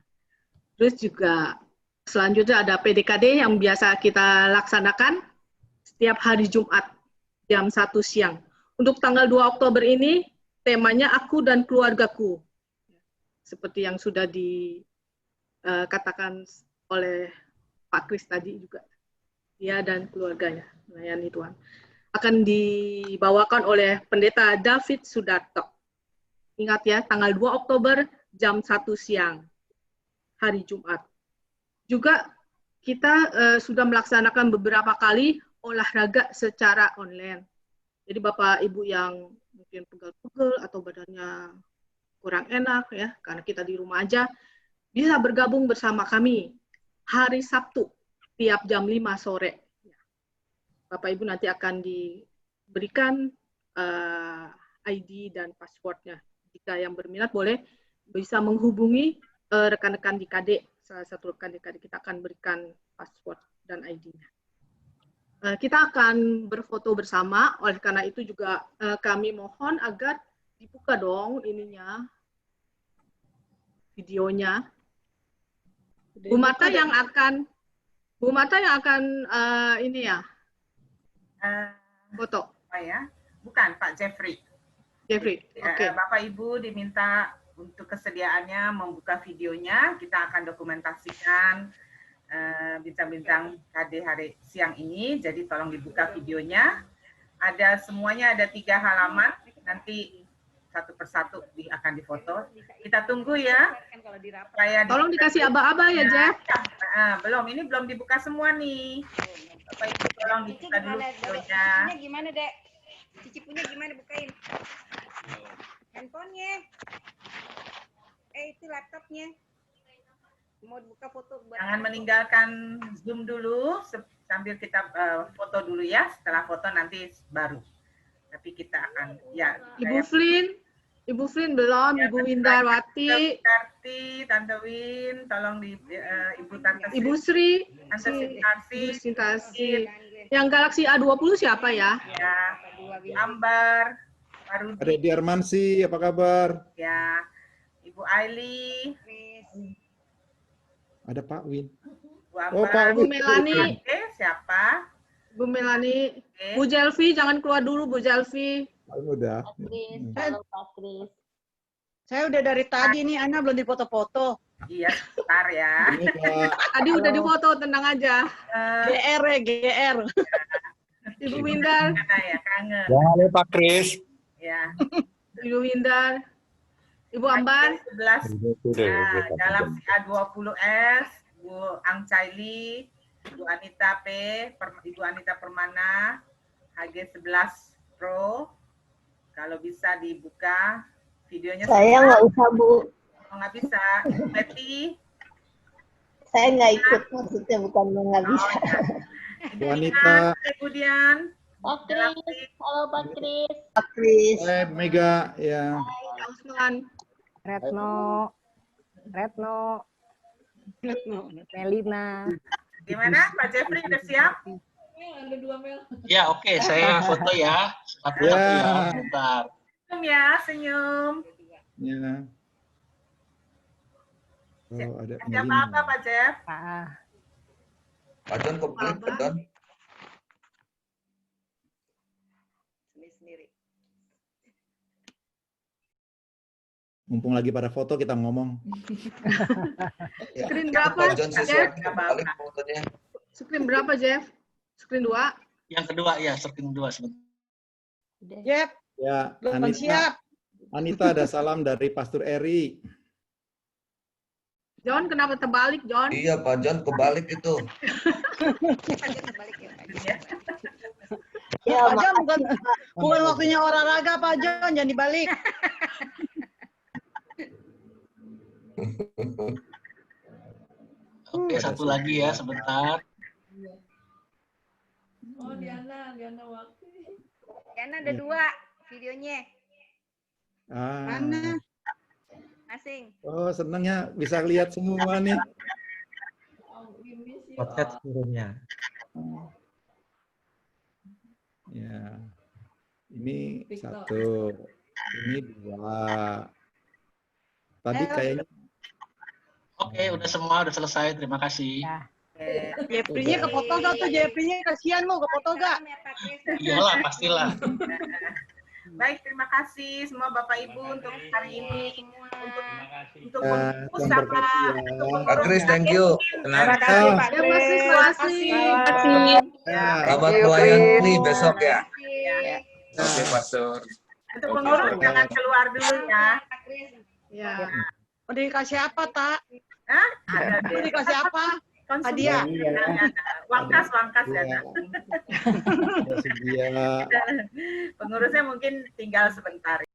Terus juga selanjutnya ada PDKD yang biasa kita laksanakan setiap hari Jumat jam 1 siang. Untuk tanggal 2 Oktober ini temanya Aku dan Keluargaku. Seperti yang sudah dikatakan oleh Pak Kris tadi juga. Dia dan keluarganya melayani Tuhan. Akan dibawakan oleh Pendeta David Sudarto. Ingat ya, tanggal 2 Oktober jam 1 siang, hari Jumat. Juga kita sudah melaksanakan beberapa kali olahraga secara online. Jadi Bapak Ibu yang mungkin pegel-pegel atau badannya kurang enak ya, karena kita di rumah aja, bisa bergabung bersama kami hari Sabtu tiap jam 5 sore. Bapak Ibu nanti akan diberikan ID dan passwordnya. Jika yang berminat boleh bisa menghubungi rekan-rekan DKD, salah satu rekan DKD kita akan berikan password dan ID-nya. Kita akan berfoto bersama, oleh karena itu juga kami mohon agar dibuka dong ininya, videonya. Bu Marta yang akan ini ya, foto. Ya, bukan Pak Jeffrey. Jeffrey, oke. Bapak Ibu diminta untuk kesediaannya membuka videonya. Kita akan dokumentasikan bincang-bincang KD hari siang ini. Jadi tolong dibuka videonya. Semuanya ada 3 halaman. Nanti satu persatu akan difoto. Kita tunggu ya. Tolong dikasih aba-aba ya, Jeff. Belum, ini belum dibuka semua nih. Bapak Ibu tolong dibuka dulu videonya. Gimana, Dek? Cici punya gimana, bukain? Handphonenya. Itu laptopnya. Mau buka foto buat Jangan meninggalkan Zoom dulu sambil kita foto dulu ya. Setelah foto nanti baru. Tapi kita akan ya. Ibu Flynn belum, Ya, Ibu Windarwati, Tante Win, tolong di Ibu Tante Ibu Sri, Tante Sintarsi, Ibu Sintarsi. Yang Galaxy A20 siapa ya? ya, Ambar, Parudi, Ada Diarmansi, apa kabar? ya, Ibu Aili, Ada Pak Win. Bu Ambar, Pak Bu Win. Melani, siapa? Bu Melani, Bu Jelvi, jangan keluar dulu Bu Jelvi. Udah. Halo, Pak Kris. Saya udah dari tadi nih, Ana belum difoto-foto. Iya, sebentar ya. Ini Pak. Tadi udah difoto, tenang aja. GR ya, GR. Ibu Windar, Mana ya, kangen. Halo Pak Kris. Ya. Ibu Windar, Ibu Ambar, 11. Nah, Galaxy A20s, Bu Ang Caili, Bu Anita P, Ibu Anita Permana, HG11 Pro. Kalau bisa dibuka videonya. Saya nggak usah, Bu. Oh, nggak bisa. Betty. Saya nggak ikut, maksudnya bukan nggak bisa. Bu Anita. Kemudian. Pak Kris, halo Pak Kris. Pak Kris. Mega, ya. Retno, Melina. Gimana Pak Jeffrey, udah siap? Ada 2 Mel. Ya oke, saya foto ya. Satu-satu ya, bentar. Senyum ya, senyum. Ya. Oh, ada Siapa apa Pak Jeff? Pak Don kebalik, Pak Don. Mumpung lagi pada foto kita ngomong. Screen berapa, Pak John Jeff? sesuai kebalik fotonya. Screen berapa, Jeff? Screen 2? Yang kedua ya, screen 2 sebentar. Jeff, Ya, belum siap. Anita ada salam dari Pastor Eri. John, kenapa terbalik, John? Iya, Pak John kebalik itu. Ya, Pak John, bukan waktunya olahraga, Pak John, jangan dibalik. Oke, satu lagi ya, sebentar. Oh, Diana waktu. Diana ada 2 videonya. Mana? Asing. Oh, seneng ya bisa lihat semua nih. Podcast turunnya. Ya. Ini 1, ini 2. Tadi kayaknya. Oke, udah semua, udah selesai. Terima kasih. Jeffrey-nya ke foto gak tuh? Jeffrey-nya kasihan lu, ke foto gak? Iyalah, pastilah. Baik, terima kasih semua Bapak Ibu untuk hari ini. Untuk Tuhan sama berkati ya. Pak Kris, thank you. Terima kasih Pak Ya, Kris. terima kasih. Selamat pelayan nih besok ya. Oke, Pastor. Untuk pengurus jangan keluar dulu ya. Ya. Mau dikasih apa, Tak? Hah? Ada Mau deh. dikasih apa? Hadiah. Wangkas ya. Terima kasih dia. Pengurusnya mungkin tinggal sebentar.